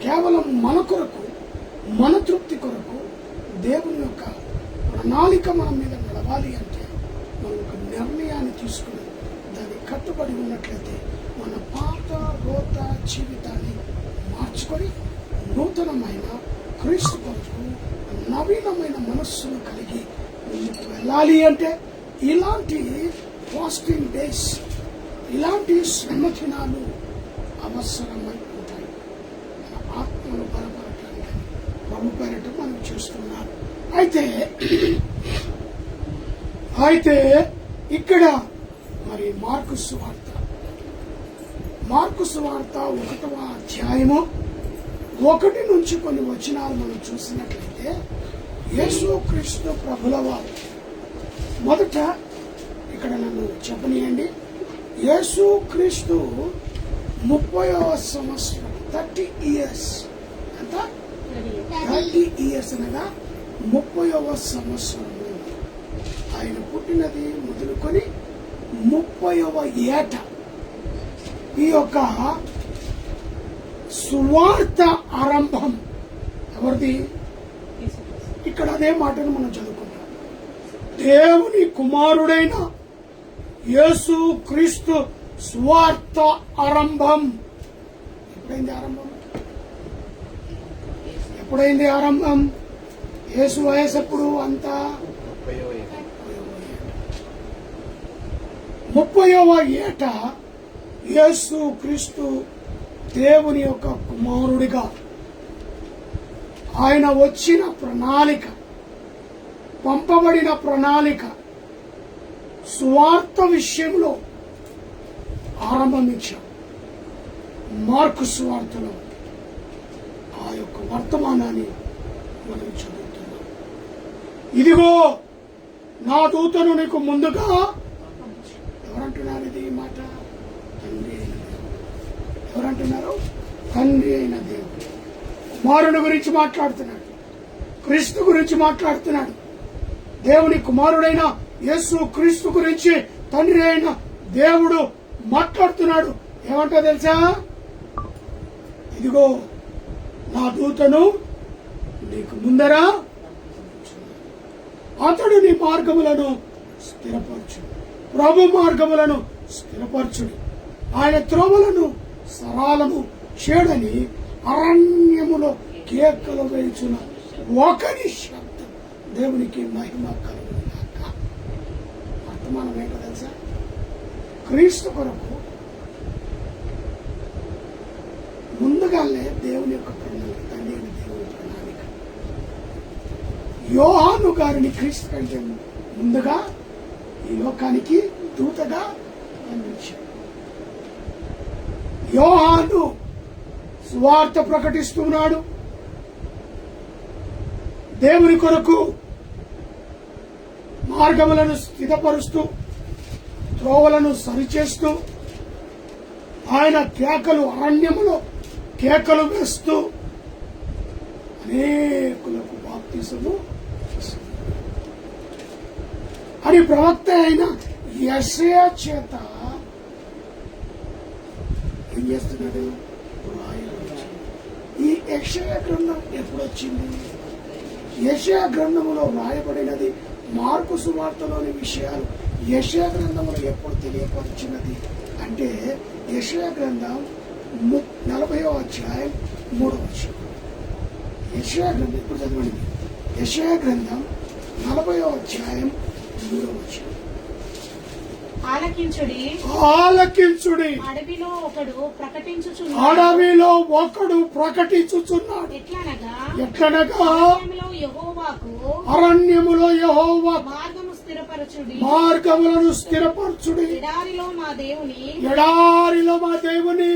కేవలం మన కొరకు, మన తృప్తి కొరకు దేవుని యొక్క ప్రణాళిక మన మీద నడవాలి అంటే మనం ఒక నిర్ణయాన్ని తీసుకుని దాన్ని కట్టుబడి ఉన్నట్లయితే మన పాత రోత జీవితాన్ని మార్చుకొని నూతనమైన క్రీస్తు కొరకు నవీనమైన మనస్సును కలిగి ముందుకు వెళ్ళాలి అంటే ఇలాంటి ఫాస్టింగ్ డేస్, ఇలాంటి శ్రమ దినాలు అవసరమై ఉంటాయి. మన ఆత్మను బలపడటానికి ప్రభు పేరట మనం చేస్తున్నాం. అయితే ఇక్కడ మార్కు సువార్త మార్కు సువార్త 1వ అధ్యాయము 1 నుంచి కొన్ని వచనాలు మనం చూసినట్లయితే యేసుక్రీస్తు ప్రభుల వారు మొదట ఇక్కడ నన్ను చెప్పనీయండి. యేసుక్రీస్తు 30వ సంవత్సరం 30 ఇయర్స్ అంత 30 ఇయర్స్ అనగా 30వ సంవత్సరం ఆయన పుట్టినది మొదలుకొని 30వ ఏట ఈ యొక్క సువార్త ఆరంభం ఎవరిది? ఇక్కడ అదే మాటను మనం చదువుకుంటాం. దేవుని కుమారుడైన యేసు క్రీస్తు సువార్త ఆరంభం. ఎప్పుడైంది ఆరంభం? యేసు వయసు ఎప్పుడు? అంతా 30వ ఏట యేసు క్రీస్తు దేవుని యొక్క కుమారుడిగా ఆయన వచ్చిన ప్రణాళిక, పంపబడిన ప్రణాళిక సువార్త విషయంలో ఆరంభించాం. మార్కు సువార్తలో ఆ యొక్క వర్తమానాన్ని మనం చదువుతున్నాం. ఇదిగో నా దూతను నీకు ముందుగా, ఎవరంటున్నారు ఇది మాట? తండ్రి అయిన దేవుడు. ఎవరంటున్నారు? తండ్రి అయిన దేవుడు కుమారుని గురించి మాట్లాడుతున్నాడు, క్రీస్తు గురించి మాట్లాడుతున్నాడు. దేవుని కుమారుడైన యేసు క్రీస్తు గురించి తండ్రి అయిన దేవుడు మాట్లాడుతున్నాడు. ఏమంటో తెలుసా? ఇదిగో నా దూతను నీకు ముందర, అతడు నీ మార్గములను స్థిరపరచు, ప్రభు మార్గములను స్థిరపరచుడు, ఆయన త్రోవలను సరాలము చేయడని అరణ్యములో కేకలు వేయుచున్న ఒకని శబ్దం. దేవునికి మహిమ కలుగుగాక. వర్తమానం ఏంటో తెలుసా? క్రీస్తు కొరకు ముందుగానే దేవుని యొక్క ప్రణాళిక, తండ్రి అయిన దేవుని ప్రణాళిక. యోహాను గారిని క్రీస్తు కంటే ముందుగా ఈ లోకానికి దూతగా పంపించాడు. యోహాను సువార్త ప్రకటిస్తున్నాడు. దేవుని కొరకు మార్గములను స్థిరపరుస్తూ, త్రోవలను సరిచేస్తూ, ఆయన కేకలు, అరణ్యములో కేకలు వేస్తూ అనేకులకు బాప్తిసము అని ప్రవక్త అయిన యెషయా చేత ఏం చేస్తున్నాడు? ఈ యెషయా గ్రంథం ఎప్పుడు వచ్చింది? యెషయా గ్రంథములో రాయబడినది మార్కు సువార్తలోని విషయాలు యెషయా గ్రంథములో ఎప్పుడు తెలియపరిచినది అంటే యెషయా గ్రంథం 40వ అధ్యాయం 3వ వచనం. యెషయా గ్రంథం ఇప్పుడు చదవండి. యెషయా గ్రంథం 40వ అధ్యాయం 3వ వచనం. ఆలకించుడి, ఆలకించుడి, అడవిలో ఒకడు ప్రకటించుచున్నాడు. ఎట్లనగా అరణ్యములో యెహోవాకు మార్గములను స్థిరపరచుడి, ఎడారిలో మా దేవుని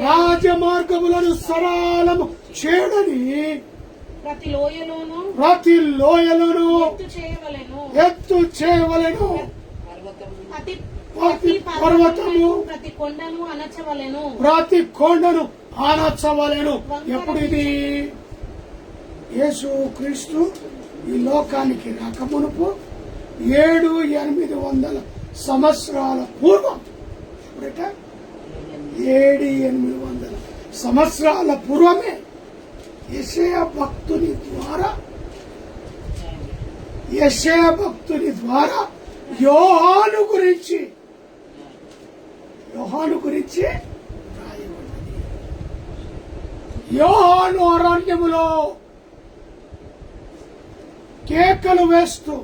రాజమార్గములను సరళము చేయడని ప్రతి లోయలోను ఎత్తు చేయవలెను, ప్రతి పర్వతము ప్రతి కొండను ఆనచ్చవలెను. ఎప్పుడు ఇది? యేసు క్రీస్తు ఈ లోకానికి రాకమునుపు 700-800 సంవత్సరాల పూర్వం, ఎప్పుడట 700-800 సంవత్సరాల పూర్వమే యెషయా భక్తుని ద్వారా యోహాను గురించి రాయబడింది. యోహాను అరణ్యములో కేకలు వేస్తూ,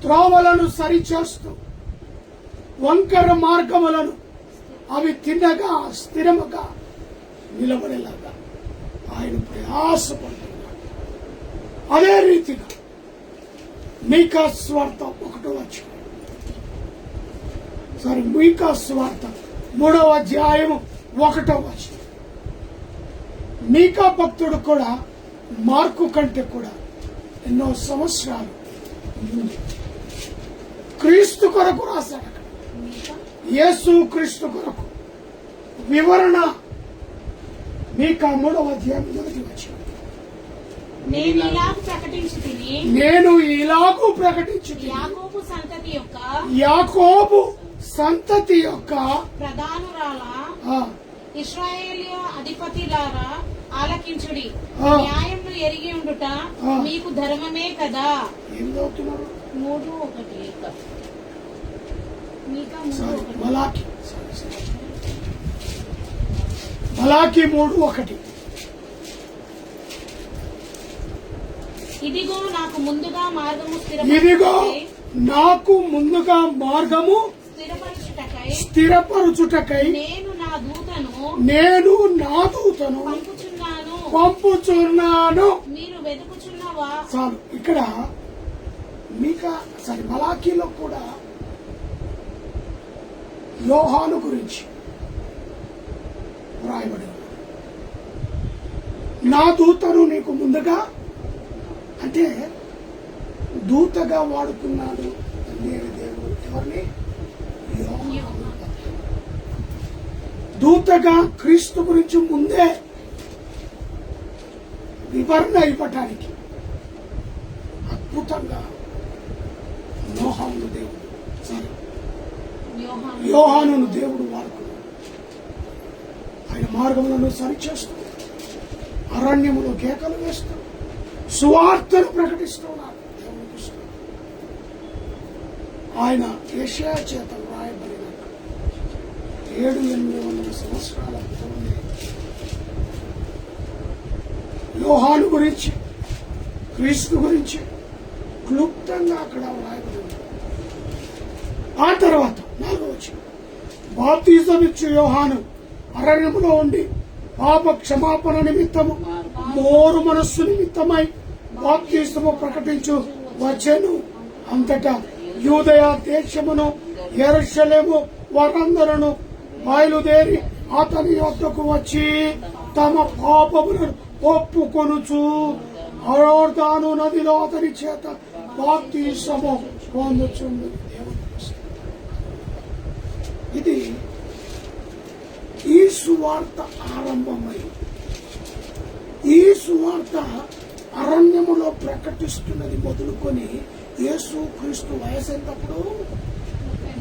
త్రోవలను సరిచేస్తూ, వంకర మార్గములను అవి తిన్నగా స్థిరముగా నిలబడేలాగా ఆయన ప్రయాసపడుతున్నాడు. అదే రీతిగా మీకా సువార్త 1వ అధ్యాయం సారీ మీకా సువార్త 3వ అధ్యాయము 1వ వచనం. మీకా భక్తుడు కూడా మార్కు కంటే కూడా ఎన్నో సంవత్సరాలు ముందు క్రీస్తు కొరకు రాశాడు. అక్కడ యేసు క్రీస్తు కొరకు వివరణ మీకా 3వ అధ్యాయం 1వ వచనం. నేను ఇలాగు ప్రకటించి తిని నేను ఇలాగూ ప్రకటించు యాకోబు సంతతి యొక్క యాకోబు సంతతి యొక్క ప్రధానురాల ఆ, ఇశ్రాయేలు అధిపతిలారా ఆలకించుడి. ఆ. న్యాయంను ఎరిగి ఉండుట ఆ. మీకు ధర్మమే కదా. ఏం చదువుతున్నారు? 3:1 మీకా సారీ 3:1. మలాకి మలాకి 3:1. ఇదిగో నాకు ముందుగా మార్గము ఇదిగో నాకు ముందుగా మార్గము స్థిరపరుచుటకై నేను నా దూతను పంపుచున్నాను. మీరు వెతుకుచున్నవా. చాలు. ఇక్కడ మలాకీలో కూడా యోహాను గురించి వ్రాయబడి ఉంది. నా దూతను నీకు ముందుగా, అంటే దూతగా వాడుకున్నాడు దేవుడు ఎవరిని? యోహాను. దూతగా క్రీస్తు గురించి ముందే వివరణ ఇవ్వటానికి అద్భుతంగా యోహానును దేవుడు వాడుకున్నాడు. ఆయన మార్గములను సరిచేస్తూ అరణ్యములో కేకలు వేస్తూ సువార్తను ప్రకటిస్తున్నాడు. దేవునికి స్తోత్రం. ఆయన యెషయా చేత వ్రాయబడిన 700-800 సంవత్సరాల క్రితమే యోహాను గురించి, క్రీస్తు గురించి క్లుప్తంగా అక్కడ వ్రాయబడి ఉంది. ఆ తర్వాత 4వ వచనం, బాప్తిజం ఇచ్చు యోహాను అరణ్యములో ఉండి పాప క్షమాపణ నిమిత్తము మోరు మనస్సు నిమిత్తమై బాప్తిజము ప్రకటించు వచ్చెను. అంతటా యూదయ దేశమును యెరూషలేము వారందరూ బయలుదేరి అతని యొద్దకు వచ్చి తమ పాపములను ఒప్పుకొనుచు యోర్దాను నదిలో అతని చేత బాప్తిజము పొందుచుంది. ఇది ఈ సువార్త ఆరంభమై ఈ సువార్త అరణ్యములో ప్రకటిస్తున్నది మొదలుకొని యేసు క్రీస్తు వయసు ఎంతప్పుడు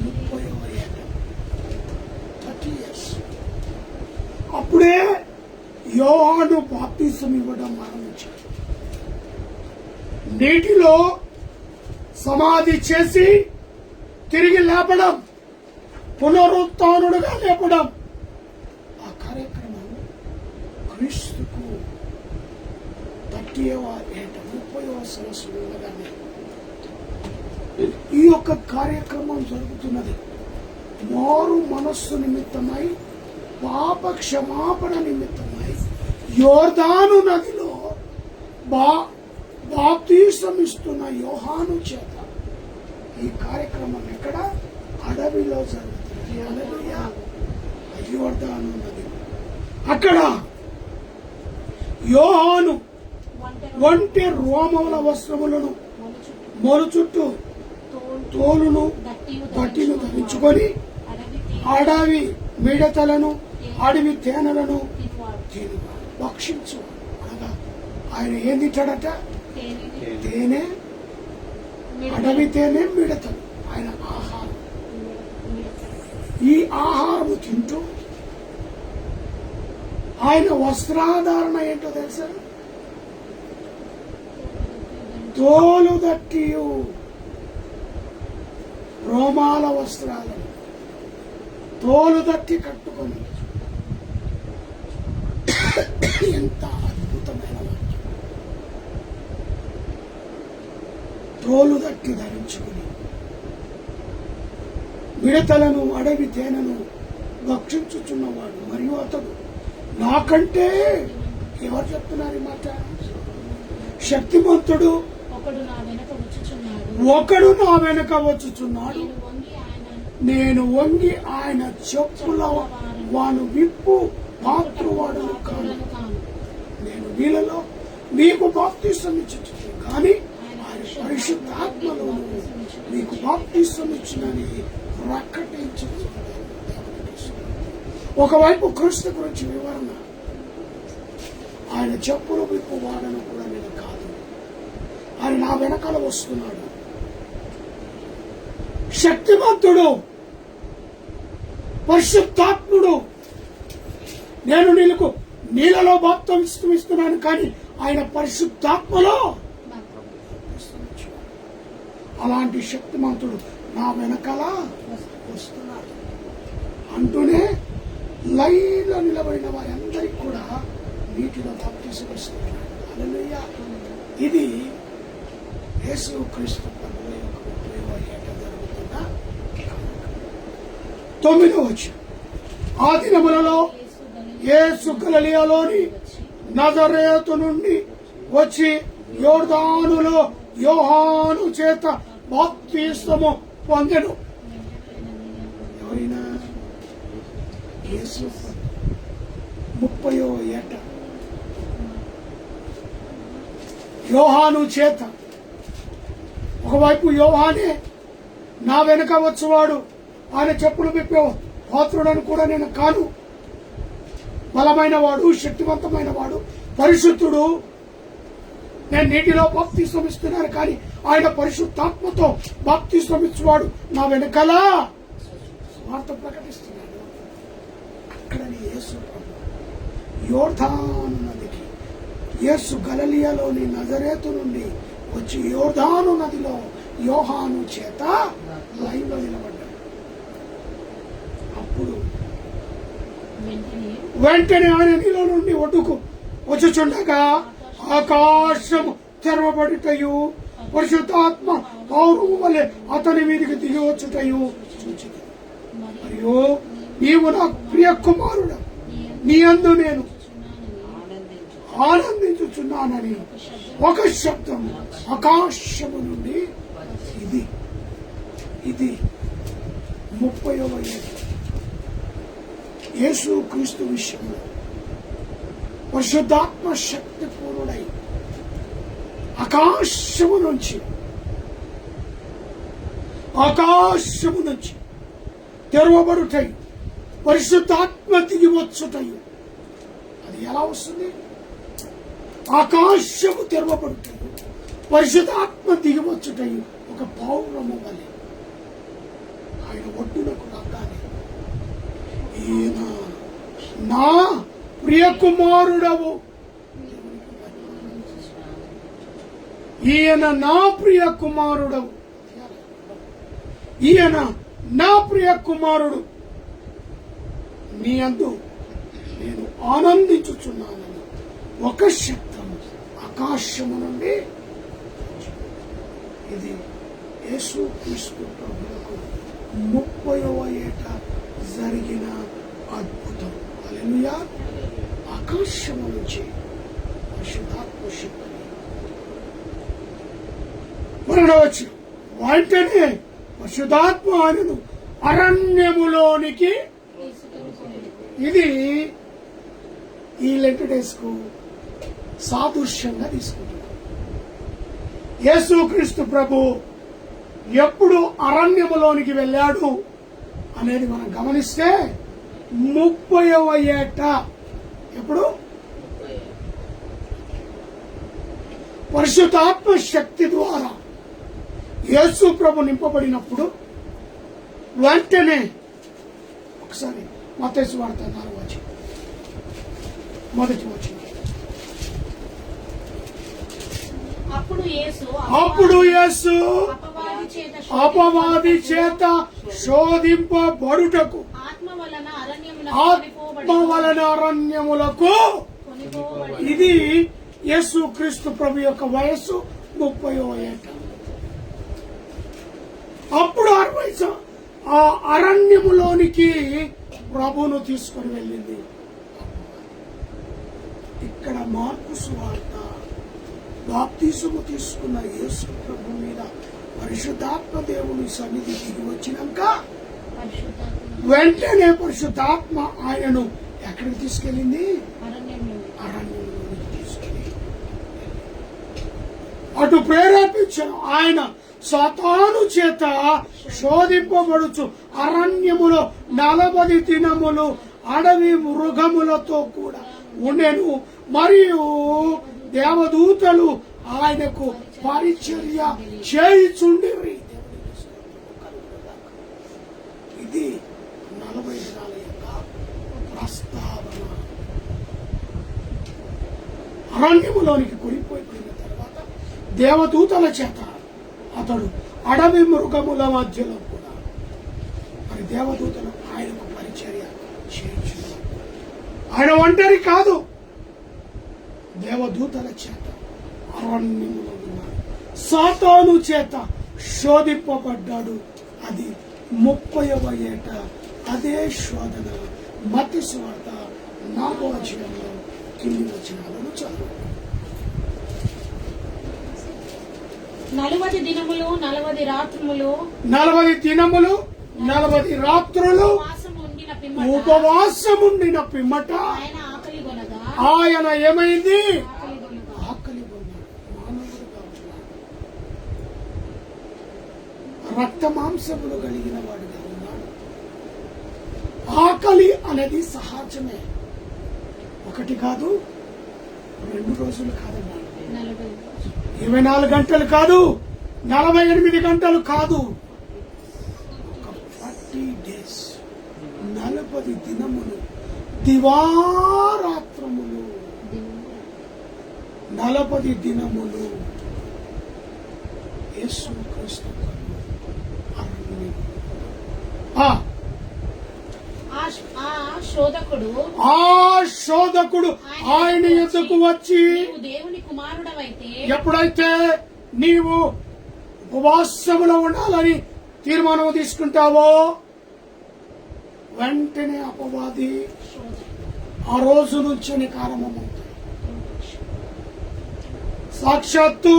30వ ఏట, 30 years. అప్పుడే యోహాను బాప్తిజం ఇవ్వడం ఆరంభించాడు. నీటిలో సమాధి చేసి తిరిగి లేపడం, పునరుత్థానుడుగా లేపడం, ఆ కార్యక్రమం క్రీస్తుకు 30వ ఏట, 30వ సంవత్సరం ఉండగానే ఈ యొక్క కార్యక్రమం జరుగుతున్నది. మారు మనస్సు నిమిత్తమై, పాప క్షమాపణ నిమిత్తమై యోర్దాను నదిలో బాప్తిజం ఇస్తున్న యోహాను చేత ఈ కార్యక్రమం ఎక్కడ? అడవిలో జరుగుతుంది. హల్లెలూయా. యోర్దాను నది. అక్కడ యోహాను వంటి రోమముల వస్త్రములను మొలు చుట్టూ తోలును దట్టిను ధరించుకొని అడవి మిడతలను అడవి తేనెలను భక్షించు. అనగా ఆయన ఏం తింటాడట? తేనె, అడవి తేనె, మిడతలు ఆయన ఆహారం. ఈ ఆహారము తింటూ ఆయన వస్త్రాధారణ ఏంటో తెలుసా? తోలు దట్టియు రోమాల వస్త్రాలను తోలు దట్టి కట్టుకొని. ఎంత అద్భుతమైన వాక్యం! తోలు దట్టి ధరించుకుని మిడతలను అడవి తేనెను భక్షించుచున్నవాడు మరియు అతడు నాకంటే, ఎవరు చెప్తున్నారు ఈ మాట? శక్తిమంతుడు ఒకడు నా వెనక వచ్చుచున్నాడు. ఒకడు నా వెనక వచ్చుచున్నాడు. నేను వంగి ఆయన చెప్పుల వాను విప్పు పాత్రవాడను కాను. నేను నీళ్ళలో మీకు బాప్తిసం ఇచ్చుచున్నాను కానీ ఆయన పరిశుద్ధాత్మలోను మీకు బాప్తిసం ఇచ్చినని ప్రకటించుచున్నాను. ఒకవైపు క్రీస్తు గురించి వివరణ, ఆయన చెప్పులు విప్పు వాడను కూడా నేను కాదు, ఆయన నా వెనకాల వస్తున్నాడు, శక్తివంతుడు, పరిశుద్ధాత్ముడు. నేను నీకు నీళ్ళలో బాప్తిసం ఇస్తున్నాను కానీ ఆయన పరిశుద్ధాత్మలో. అలాంటి శక్తిమంతుడు నా వెనకాల వస్తున్నాడు అంటూనే లైన్లో నిలబడిన వారందరికీ కూడా నీటిలో బాప్తిసం ఇస్తున్నాడు. హల్లెలూయా. ఇది యేసు క్రీస్తు ప్రభువు యొక్క 30వ ఏట జరుగుతున్న 9వ వచనం. ఆ దినములలో యేసు గలిలయలోని నజరేతు నుండి వచ్చి యోర్దానులో యోహాను చేత బాప్తిసము పొందెను. ఎవరైనా యేసు 30వ ఏట యోహాను చేత. ఒకవైపు యోహానే నా వెనుక వచ్చేవాడు, ఆయన చెప్పులు విప్పే పాత్రుడని కూడా నేను కాను, బలమైన వాడు, శక్తివంతమైన వాడు, పరిశుద్ధుడు, నేను నీటిలో బాప్తిసం ఇస్తున్నాను కానీ ఆయన పరిశుద్ధాత్మతో బాప్తిసం ఇచ్చేవాడు నా వెనకాల వార్త ప్రకటిస్తున్నాడు. అక్కడని యేసు యోర్దాను నదికి, యేసు గలిలయలోని నజరేతు నుండి వచ్చి యోర్దాను నదిలో యోహాను చేత లైన్లో నిలబడ్డాడు. అప్పుడు వెంటనే ఆయన నీలో నుండి ఒడ్డుకు వచ్చుచుండగా ఆకాశం తెరవబడుటయు పరిశుద్ధాత్మ పౌరువు వలె అతని మీదికి దిగి వచ్చుటయు చూచింది. మరియు నీవు నా ప్రియ కుమారుడు, నీ యందు నేను ఆనందించుచున్నానని ఒక శబ్దం ఆకాశము నుండి. ఇది 30వ ఏట యేసు క్రీస్తు విషయంలో పరిశుద్ధాత్మ శక్తి పూర్ణుడై ఆకాశము నుంచి తెరవబడుటై పరిశుద్ధాత్మ దిగి వచ్చుటయు. అది ఎలా వస్తుంది? ఆకాశము తెరవబడుటయు పరిశుద్ధాత్మ దిగి వచ్చుటయు ఒక పౌరము వలె ఆయన ఒడ్డునకు రాగానే, ఈయన నా ప్రియ కుమారుడవు, ఈయన నా ప్రియ కుమారుడవు, ఈయన నా ప్రియ కుమారుడు, నీ యందు నేను ఆనందించుచున్నానని ఒక శబ్దం ఆకాశము నుండి. ఇది యేసు క్రీస్తు ప్రభువుకు 30వ ఏట జరిగిన అద్భుతం. హల్లెలూయా. ఆకాశము నుంచి పరిశుద్ధాత్మ శక్తి మరణవచ్చు. వెంటనే పరిశుద్ధాత్మ ఆయనను అరణ్యములోనికి. ఇది ఈ లెంట్ డేస్ కు సాదృశ్యంగా తీసుకుంటున్నాం. యేసుక్రీస్తు ప్రభు ఎప్పుడు అరణ్యములోనికి వెళ్ళాడు అనేది మనం గమనిస్తే 30వ ఏట. ఎప్పుడు? పరిశుద్ధాత్మ శక్తి ద్వారా యేసు ప్రభు నింపబడినప్పుడు వెంటనే ఒకసారి మత్తయి సువార్త 4వ అధ్యాయం మొదటి వచనం. అప్పుడు యేసు అపవాది చేత శోధింపబడుటకు ఆత్మ వలన అరణ్యములకు. ఇది యేసు క్రీస్తు ప్రభు యొక్క వయస్సు 30వ ఏట. అప్పుడు ఆ అరణ్యములోనికి ప్రభువును తీసుకొని వెళ్ళింది. ఇక్కడ మార్కు సువార్త బాప్తిసము తీసుకున్న యేసు ప్రభు మీద పరిశుద్ధాత్మ దేవుని సన్నిధి దిగి వచ్చినాక పరిశుద్ధాత్మ వెంటనే పరిశుద్ధాత్మ ఆయనను ఎక్కడికి తీసుకెళ్ళింది? అరణ్యంలో అరణ్యంలోనికి తీసుకెళ్ళి అటు ప్రేరేపించను. ఆయన సాతాను చేత శోధింపబడుచు అరణ్యములో 40 దినములు అడవి మృగములతో కూడా ఉండెను. మరియు దేవదూతలు ఆయనకు పరిచర్య చేయుచుండిరి. ఇది 40 దినాల యొక్క ప్రస్తావన. అరణ్యములోనికి కొనిపోయిన తర్వాత దేవదూతల చేత అతడు అడవి మృగముల మధ్యలో కూడా మరి దేవదూతలు ఆయనకు పరిచర్య చేయించున్నారు. ఆయన ఒంటరి కాదు, దేవదూతల చేత అరణ్యములో ఉన్నాడు. సాతాను చేత శోధింపబడ్డాడు. అది 30వ ఏట అదే శోధన. మత్తయి సువార్త 4వ అధ్యాయంలో కింది వచనాలను చదువు. 40 దినములు 40 రాత్రములు 40 దినములు 40 రాత్రులు ఉపవాసముండిన పిమ్మట ఆయన ఆకలి కొనగా ఆయన ఏమైంది? ఆకలి కొనగా ఆకలి కొన్నాడు. మానవుడుగా ఉన్నాడు. రక్త మాంసములు కలిగిన వాడుగా ఉన్నాడు. ఆకలి అనేది సహజమే. 1 కాదు, 2 రోజులు కాదన్నాడు. 24 గంటలు కాదు, 48 గంటలు కాదు, ఒక 40 days 40 దినములు దివారాత్రములు 40 దినములు యేసుక్రీస్తు ఆ శోధకుడు ఆయన యొద్దకు వచ్చి, నీవు దేవుని కుమారుడవైతే ఎప్పుడైతే నీవు ఉపవాసములో ఉండాలని తీర్మానం తీసుకుంటావో వెంటనే అపవాది ఆ రోజు నుంచి ప్రారంభమవుతాయి. సాక్షాత్తు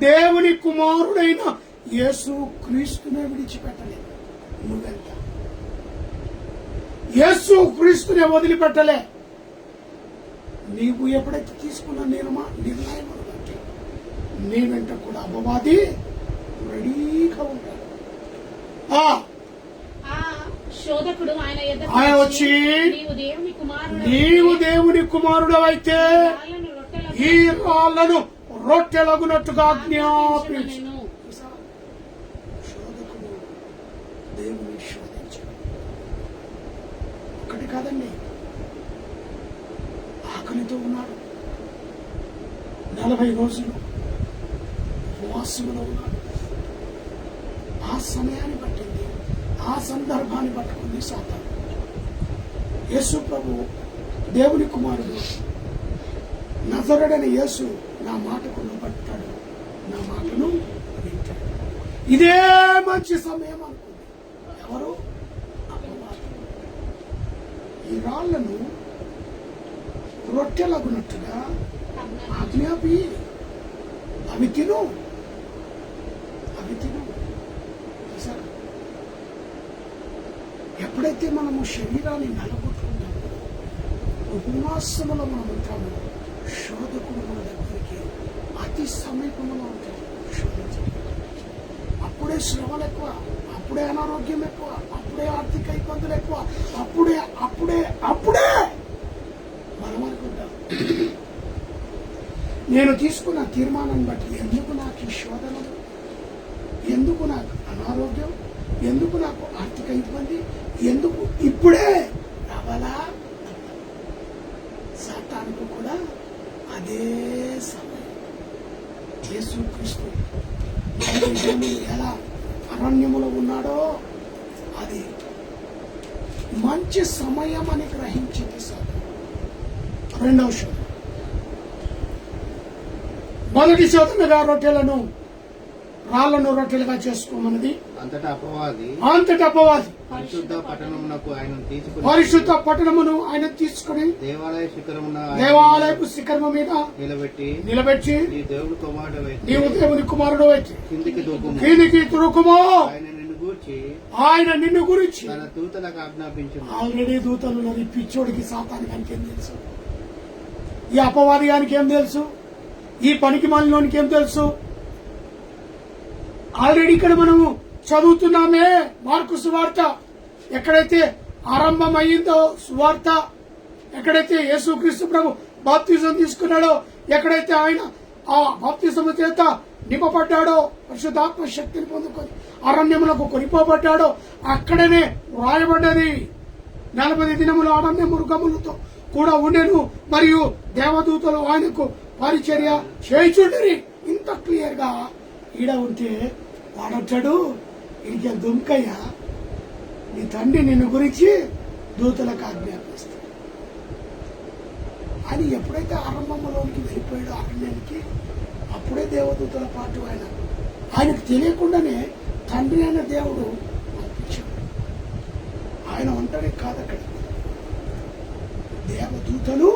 దేవుని కుమారుడైన యేసు క్రీస్తునే విడిచిపెట్టలేదు. నువ్వెంత యేసు క్రీస్తునే వదిలిపెట్టలే. నీవు ఎప్పుడైతే తీసుకున్న నిర్ణయం బట్టి నీ వెంట కూడా అపవాది రెడీగా ఉంటాడు. శోధకుడు ఆయన వచ్చి, నీవు దేవుని కుమారుడు అయితే ఈ రాళ్లను రొట్టెలగునట్టుగా ఆజ్ఞాపించు. శోధకుడు దేవుని శోధించాడు. ఒకటి కాదండి, ఆకలితో ఉన్నాడు. 40 రోజులు ఉపవాసంలో ఉన్నాడు. ఆ సమయాన్ని పట్టింది, ఆ సందర్భాన్ని పట్టుకుంది సాతాను. యేసు ప్రభు దేవుని కుమారుడు నజరుడైన యేసు నా మాటకు లోబడ్డాడు, నా మాటను వింటాడు. ఇదే మంచి సమయం అనుకుంది. ఎవరు? అపవాది. ఈ రాళ్లను రొట్టెలగునట్టుగా ఆజ్ఞాపి, అవి తిను. చూసారా? ఎప్పుడైతే మనము శరీరాన్ని నలగొట్టుకుంటామో, ఉపవాసములో మనం ఉంటామో, శోధకుడు మన దగ్గరికి అతి సమీపంలో ఉంటాడు. అప్పుడే శ్రమలు ఎక్కువ, అప్పుడే అనారోగ్యం ఎక్కువ, అప్పుడే ఆర్థిక ఇబ్బందులు ఎక్కువ, అప్పుడే మనం అనుకుంటాం. నేను తీసుకున్న తీర్మానాన్ని బట్టి ఎందుకు నాకు ఈ శోధనలు, ఎందుకు నాకు అనారోగ్యం, ఎందుకు నాకు ఆర్థిక ఇబ్బంది, ఎందుకు ఇప్పుడే రావాలా? సాతానుకు కూడా అదే సమయం. యేసుక్రీస్తు ఎలా అరణ్యములో ఉన్నాడో అది మంచి సమయం అని గ్రహించింది సాతాను. రెండవ శోధన. మొదటి శోధనగా రాళ్లను రొట్టెలుగా చేసుకోమన్నది. అంతటా అపవాది పరిశుద్ధ పట్టణమును ఆయన తీసుకుని దేవాలయపు శిఖరము మీద నిలబెట్టి నీవు దేవుని కుమారుడు అయితే కిందికి తురుకుమో, గురించి ఆయన నిన్ను గురించి తన దూతలకు ఆజ్ఞాపించును. ఆల్రెడీ దూతలు ఉన్నారు. ఈ పిచ్చోడికి సాతానికి ఏం తెలుసు? ఈ అపవాది గానికి ఏం తెలుసు? ఈ పనికి మాలినోనికి ఏం తెలుసు? ఆల్రెడీ ఇక్కడ మనము చదువుతున్నామే మార్కు సువార్త. ఎక్కడైతే ఆరంభం అయ్యిందో సువార్త, ఎక్కడైతే యేసుక్రీస్తు ప్రభు బాప్తిజం తీసుకున్నాడో, ఎక్కడైతే ఆయన ఆ బాప్తిజం చేత నింపబడ్డాడో, పరిశుద్ధాత్మ శక్తిని పొందుకొని అరణ్యములకు కొనిపోబడ్డాడో, అక్కడనే వ్రాయబడ్డది 40 దినములు అరణ్య మృగములతో కూడా ఉండెను, మరియు దేవదూతలు ఆయనకు పరిచర్య చేయుచుండిరి. ఇంత క్లియర్ గా ఈడ ఉంటే వాడొచ్చాడు, ఇంకే దుంకయ్యా నీ తండ్రి నిన్ను గురించి దూతలకు ఆజ్ఞాపిస్తాడు అని. ఎప్పుడైతే ఆరంభంలోనికి వెళ్ళిపోయాడో అరణ్యానికి, అప్పుడే దేవదూతల పాటు ఆయనకు తెలియకుండానే తండ్రి అయిన దేవుడు పంపించాడు. ఆయన ఒంటరి కాదు, అక్కడ దేవదూతలు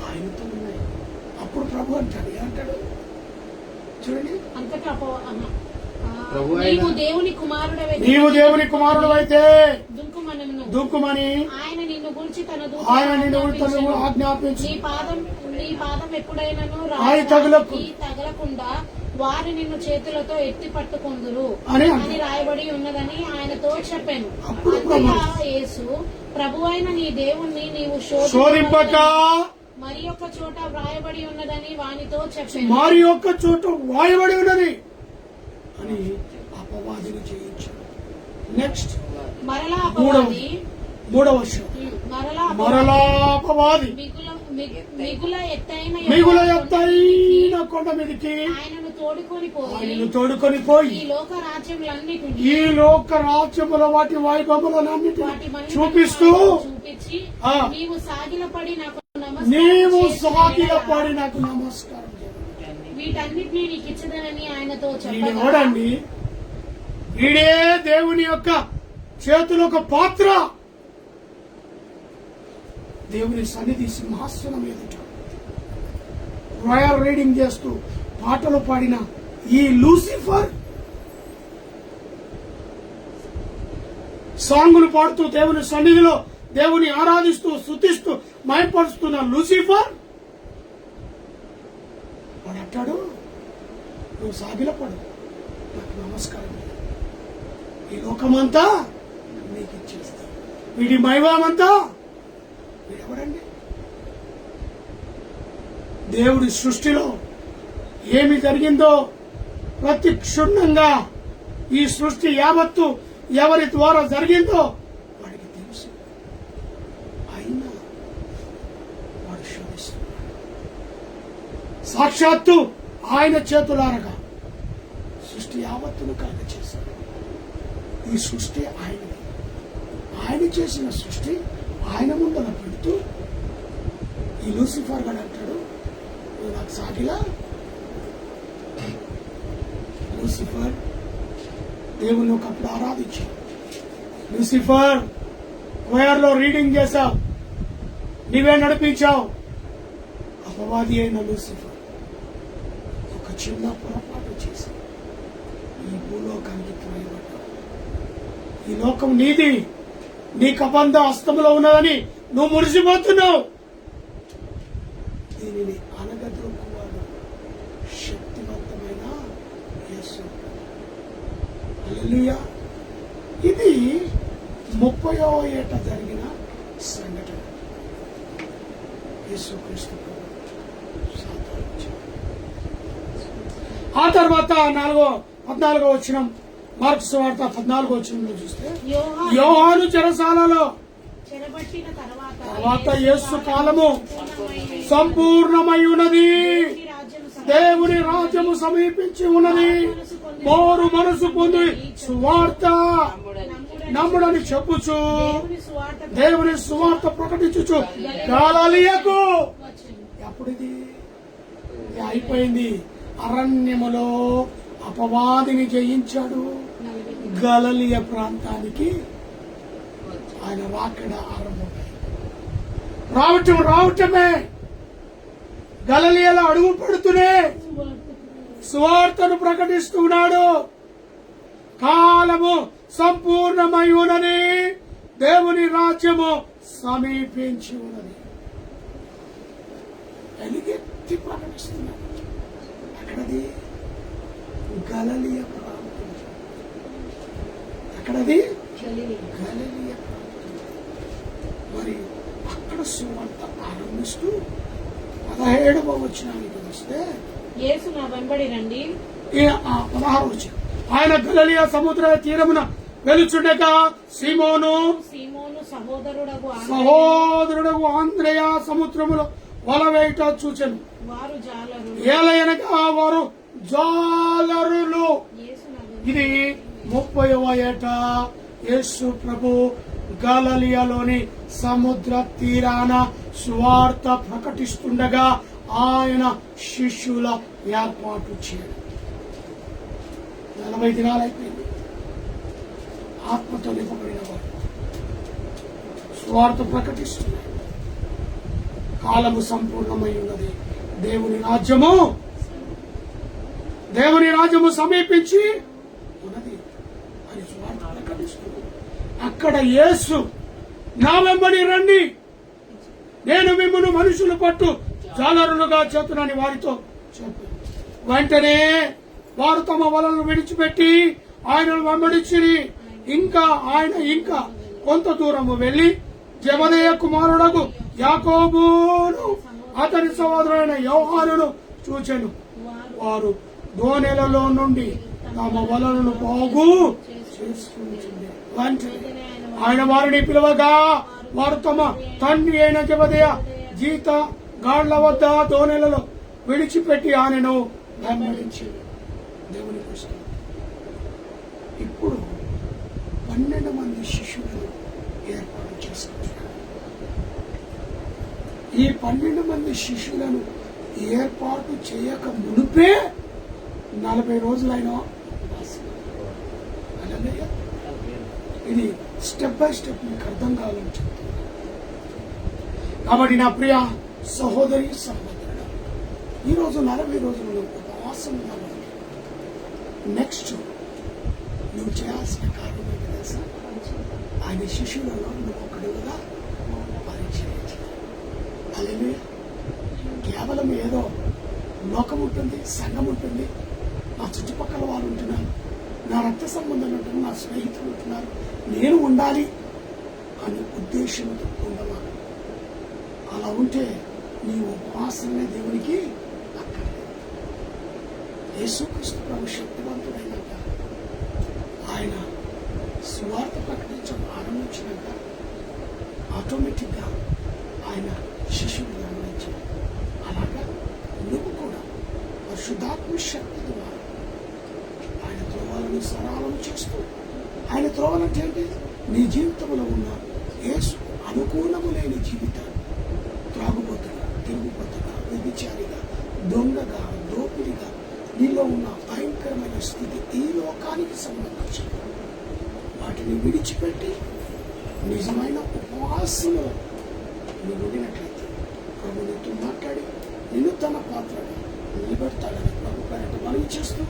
ఆయనతో ఉన్నాయి. అప్పుడు ప్రభు అంటాడు, ఏమంటాడు చూడండి, అంతటా ప్రభు నీవు దేవుని కుమారుడవైతే నీవు దేవుని కుమారుడు అయితే దుంకుమనెను. దుఃఖమని ఆయన నిన్ను గురించి తన ఆయన నిన్ను తను ఆజ్ఞాపించి నీ పాదం ఎప్పుడైనాను ఆయన తగలకుండా వారు నిన్ను చేతులతో ఎత్తి పట్టుకొందురు అని అని రాయబడి ఉన్నదని ఆయనతో చెప్పాను. అప్పుడు అంతటా యేసు ప్రభువైన నీ దేవుణ్ణి నీవు శోధింపక మరి ఒక చోట వ్రాయబడి ఉన్నదని వానితో చెప్పాను. మరి ఒక్క చోట వాయబడి ఉన్నది అని అపవాదిని చేయించాడు. నెక్స్ట్ మరలా అపవాది మూడవ వర్షం మరలా అపవాది మిగుల ఎత్తైన కొండ మీదకి ఆయనను తోడుకొని పోయి ఈ లోక రాజ్యములన్నిటిని ఈ లోక రాజ్యముల వాటి వైభవములన్నిటిని చూపిస్తూ చూపించి ఆ, నీవు సాగిలపడి నాకు నమస్కారం వీటన్నిటిని నీకు ఇచ్చదనని ఆయనతో వీడు చెప్పగా ఎవడండి? వీడే దేవుని యొక్క చేతులు ఒక పాత్ర. దేవుని సన్నిధి సింహాసనం ఎదుట రాయల్ రీడింగ్ చేస్తూ పాటలు పాడిన ఈ లూసిఫర్, సాంగులు పాడుతూ దేవుని సన్నిధిలో దేవుని ఆరాధిస్తూ స్తుతిస్తూ మయపరుస్తున్న లూసిఫర్ వాడు అంటాడు, నువ్వు సాగిలపడు, నాకు నమస్కారం, ఈ లోకమంతా నీకు ఇచ్చేస్తా, వీడి వైభవమంతా. వీడెవడండి? దేవుడి సృష్టిలో ఏమి జరిగిందో ప్రతి క్షుణ్ణంగా ఈ సృష్టి యావత్తు ఎవరి ద్వారా జరిగిందో వాడికి తెలుసు. అయినా వాడు శోధిస్తున్నాడు. సాక్షాత్తు ఆయన చేతులారగా సృష్టి యావత్తును కలగ చేశాడు. ఈ సృష్టి ఆయనది. ఆయన చేసిన సృష్టి ఆయన ముందర పెడుతూ ఈ లూసిఫర్ గడు అంటాడు, నువ్వు నాకు సాగిలా. లూసిఫర్ దేవుని ఒకప్పుడు ఆరాధించావు. లూసిఫర్ లో రీడింగ్ చేశావు, నీవే నడిపించావు. అపవాది అయిన లూసిఫర్ ఒక చిన్న పొరపాటు చేసి ఈ భూలోకానికి త్రోయబడ్డావు. ఈ లోకం నీది, నీ కబంధ హస్తంలో ఉన్నదని నువ్వు మురిసిపోతున్నావు. దీనిని అనగదొక్కువాడు శక్తివంతమైన యేసు. హల్లెలూయా. ఇది 30వ ఏట జరిగిన సంఘటన. యేసుక్రీస్తు ప్రభు సాతాను వచ్చాడు. ఆ తర్వాత 14వ వచనం, మార్కు సువార్త 14వ వచనంలో చూస్తే, యోహాను చెరసాలలో చెరబట్టిన తర్వాత యేసు కాలము సంపూర్ణమై ఉన్నది, దేవుని రాజ్యము సమీపించి ఉన్నది, మోరు మనసు పొంది సువార్త నమ్ముడని చెప్పుచు దేవుని సువార్త ప్రకటించుచు గలిలయకు. అప్పుడు ఇది అయిపోయింది. అరణ్యములో అపవాదిని జయించాడు. గలిలయ ప్రాంతానికి ఆయన రాకడ ఆరంభమైంది. రావటమే గలిలయలో అడుగు పడుతూనే సువార్తను ప్రకటిస్తున్నాడు. కాలము సంపూర్ణమై ఉన్నది, దేవుని రాజ్యము సమీపించి ఉన్నది. ఎలుగెత్తి ప్రకటిస్తున్నాడు. అక్కడది గలిలయ ప్రాంతం. అక్కడది గలిలయ ప్రాంతం. మరి అక్కడ సువార్త ఆరంభిస్తూ 17వ వచనానికి వస్తే, యేసు నా వెంబడి రండి. 16వ వచనం, ఆయన గలిలయ సముద్ర తీరమున వెలుచుండగా సీమోను సహోదరుడగు ఆంద్రేయ సముద్రములో వల వేయుట చూచెను. వారు జాలరులు. ఏలయనగా వారు జాలరులు. ఇది 30వ ఏట యేసు ప్రభు గలిలయలోని సముద్ర తీరాన సువార్త ప్రకటిస్తుండగా ఆయన శిష్యుల ఏర్పాటు చేయడం. 40 దినాలు అయిపోయింది. ఆత్మతో నింపబడిన వారు సువార్త ప్రకటిస్తున్నారు. కాలము సంపూర్ణమై ఉన్నది, దేవుని రాజ్యము సమీపించి ఉన్నది అని సువార్త ప్రకటిస్తుంది. అక్కడ యేసు నా వెంబడి రండి, నేను మిమ్మల్ని మనుషులు పట్టు జాలరులుగా చేతునని వారితో చెప్పారు. వెంటనే వారు తమ వలలను విడిచిపెట్టి ఆయనను వెంబడించిరి. ఆయన ఇంకా కొంత దూరము వెళ్లి జెబెదయి కుమారుడగు యాకోబును అతని సహోదరుడైన యోహానును చూచెను. వారు దోణెలలో నుండి తమ వలలను బాగు చేసుకుంటుంది. ఆయన వారిని పిలవగా వారు తమ తండ్రి అయిన జెబెదయి జీత గాళ్ల వద్ద దోణెలలో విడిచిపెట్టి ఆయనను వెంబడించారు. దేవుని కోసం ఇప్పుడు 12 మంది శిష్యులను ఏర్పాటు చేసుకుంటున్నారు. ఈ 12 మంది శిష్యులను ఏర్పాటు చేయక మునిపే 40 రోజులైన ఇది స్టెప్ బై స్టెప్ మీకు అర్థం కావాలని చెప్తున్నా. కాబట్టి నా ప్రియ సహోదరి సహోదరుడు, ఈరోజు 40 రోజులు ఉపవాసం ఉన్నవారు నెక్స్ట్ నువ్వు చేయాల్సిన కార్యం ఏంటి తెలుసా? ఆయన శిష్యులలో నువ్వు ఒకడుగా పరిచయం చేయాలి. హల్లెలూయా. కేవలం ఏదో లోకం ఉంటుంది, సంఘం ఉంటుంది, నా చుట్టుపక్కల వాళ్ళు ఉంటున్నారు, నా రక్త సంబంధం ఉంటుంది, నా స్నేహితులు ఉంటున్నారు, నేను ఉండాలి అనే ఉద్దేశంతో ఉండవాలి. అలా ఉంటే నీ ఉపవాసమే దేవునికి అక్కర్లేదు. యేసుక్రీస్తు ప్రభు శక్తివంతుడైనాక ఆయన సువార్త ప్రకటించడం ఆరంభించినాక ఆటోమేటిక్ గా ఆయన శిష్యుడు గమనించాడు. అలాగా నువ్వు కూడా పరిశుద్ధాత్మ శక్తి ద్వారా ఆయన త్రోవలను సరళం చేస్తూ, ఆయన త్రోవలంటే ఏంటి? నీ జీవితంలో ఉన్న యేసు అనుకూలము లేని జీవితాన్ని త్రాగుబోతుగా, తిరుగుబోతుగా, వ్యభిచారిగా, దొంగగా, దోపిడిగా నీలో ఉన్న భయంకరమైన స్థితి ఈ లోకానికి సంబంధించి వాటిని విడిచిపెట్టి నిజమైన ఉపవాసంలో నువ్వు ఉండినట్లయితే ప్రభు నీతో మాట్లాడి నిన్ను తన పాత్రగా నిలబెడతాడని ప్రభు పేరట మనవి చేస్తూ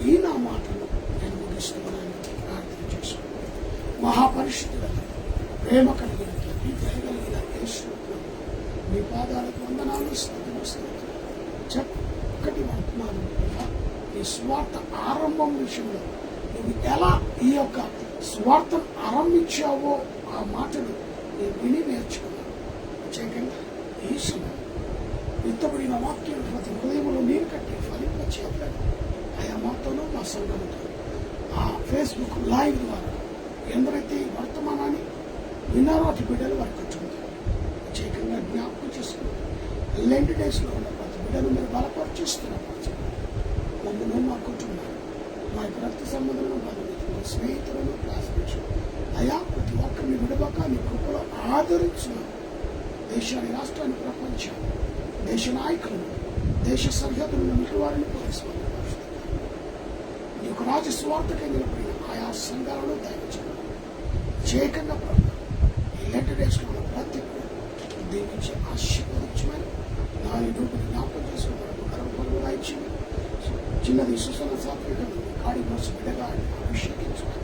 ఈ నా మాటలు నేను ముగిస్తున్నానని ప్రార్థన చేసుకున్నాను. మహాపరిశుద్ధులను ప్రేమ కలిగిన ఈ దయగలిగిన యేసు మీ పాదాలకు వందనాలు స్తుతులు చక్కటి వర్తమానం ఈ స్వార్థ ఆరంభం విషయంలో నువ్వు ఎలా ఈ యొక్క స్వార్థం ఆరంభించావో ఆ మాటలు నేను విని నేర్చుకున్నాను. ప్రత్యేకంగా ఈ సమయం విత్తబడిన వాక్యం ప్రతి హృదయంలో నీరు కట్టి ఫలింప చేయలేదు. ఆయా మాతోనూ మా సంఘంతో ఆ ఫేస్బుక్ లైవ్ ద్వారా ఎందరైతే ఈ వర్తమానాన్ని విన్నారో అటు బిడ్డలు వారికి ఉంటుంది. ప్రత్యేకంగా జ్ఞాపకం చేసుకుని లెంట్ డేస్లో ఉన్న ప్రతి బిడ్డను మీరు బలపరిచేస్తున్నారు. మమ్మల్ని మా కుటుంబాలు, మా యొక్క రక్త సంబంధులను, బంధుమిత్రులు, స్నేహితులను, క్లాస్మేట్స్ అయా ప్రతి ఒక్కరిని విడవక నీ కృపలో ఆదరించున్నాను. దేశాన్ని, రాష్ట్రాన్ని, ప్రపంచాన్ని, దేశ నాయకులను, దేశ సరిహద్దులను మిగిలిన వారిని పోలీసులను నీ యొక్క రాజ్య స్వార్థకై నిలబడిన ఆయా సంఘాలను దయచేయాలి. ప్రత్యేకంగా ప్రభు ఈ లెంట్ డేస్లో ఉన్న ప్రతి దీవించి ఆశీర్వదించమని నా రూపుని జ్ఞాపకం చేసుకున్నాను. గర్వపరువుగా ఇచ్చింది చిన్నది సుసన సాత్వికం కాడి కోసం బిడ్డగా అభిషేకించాలి.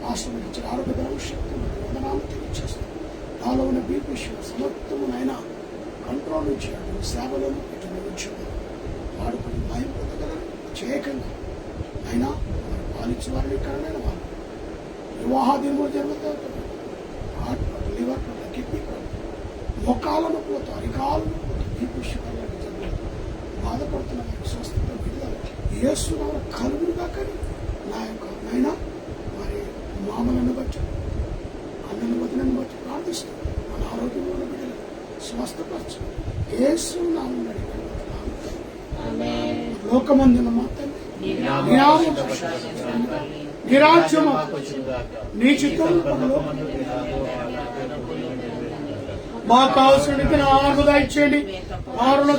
రాష్ట్రం ఇచ్చిన ఆరోగ్యకరమైన శక్తి వందనాలు తెలియజేస్తాను. నాలో ఉన్న బీపీ సమర్థమునైనా కంట్రోల్ చేయాలి. సేవలను ఇటు నిలుచున్నాను వాడుకుని భయం పొందగలను చేయకంగా అయినా పాలించిన వారిని కారణమైన వాళ్ళు వివాహాదినములు జరుగుతారు. హార్ట్ లివర్ కిడ్నీ మొక్కాలను పోతారు, అరికాలను పోతారు, బీపీ షుగర్లకు జరుగుతారు. బాధపడుతున్న వారికి స్వస్థత విడుదల యేసునామమున కలుగునుగా. కానీ నా యొక్క నైనా మరి మామలను బట్టి అన్నను వదినను బట్టి ప్రార్థిస్తాను. మన ఆరోగ్యంలో బిడ్డలు స్వస్థపరచు యేసునామమున అడిగాను. లోకమందున మాత్రమే నీ రాజ్యము నీ చిత్తం మాకు కావాల్సిన ఆరు దయచేయండి. ఆరుల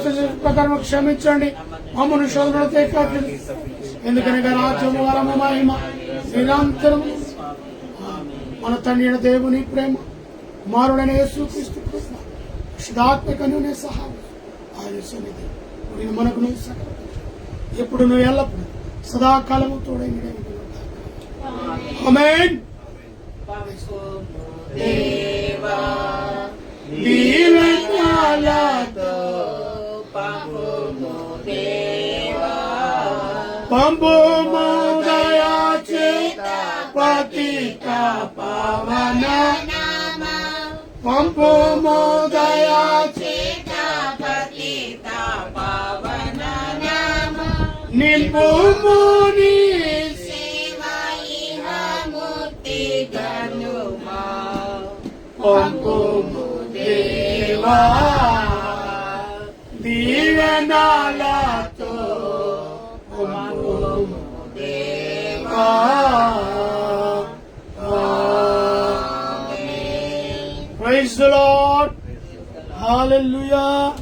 ప్రకారం క్షమించండి. మమ్మల్ని శోధనతో కాకండి. ఎందుకనగా రాజ్యము వరము మహిమ నిరంతరం మన తండ్రి అయిన దేవుని ప్రేమ కుమారుడైన యేసుక్రీస్తు కృప శుద్ధాత్మకను సహాయం ఆయన సన్నిధి నేను మనకు సకల ఎప్పుడు నువ్వు ఎల్లప్పుడు సదాకాలము తోడై ఆమేన్. దేవా దీవెనలతో పంపుము దేవా, పంపుము దయా చేత పతిత పావన పంపుము దయా చేత పతిత పావన నామ నింపుము నీ ముక్తి గనుమా పంపుము దేవా దీవెనలతో పంపుము దేవా. Praise the Lord. Hallelujah.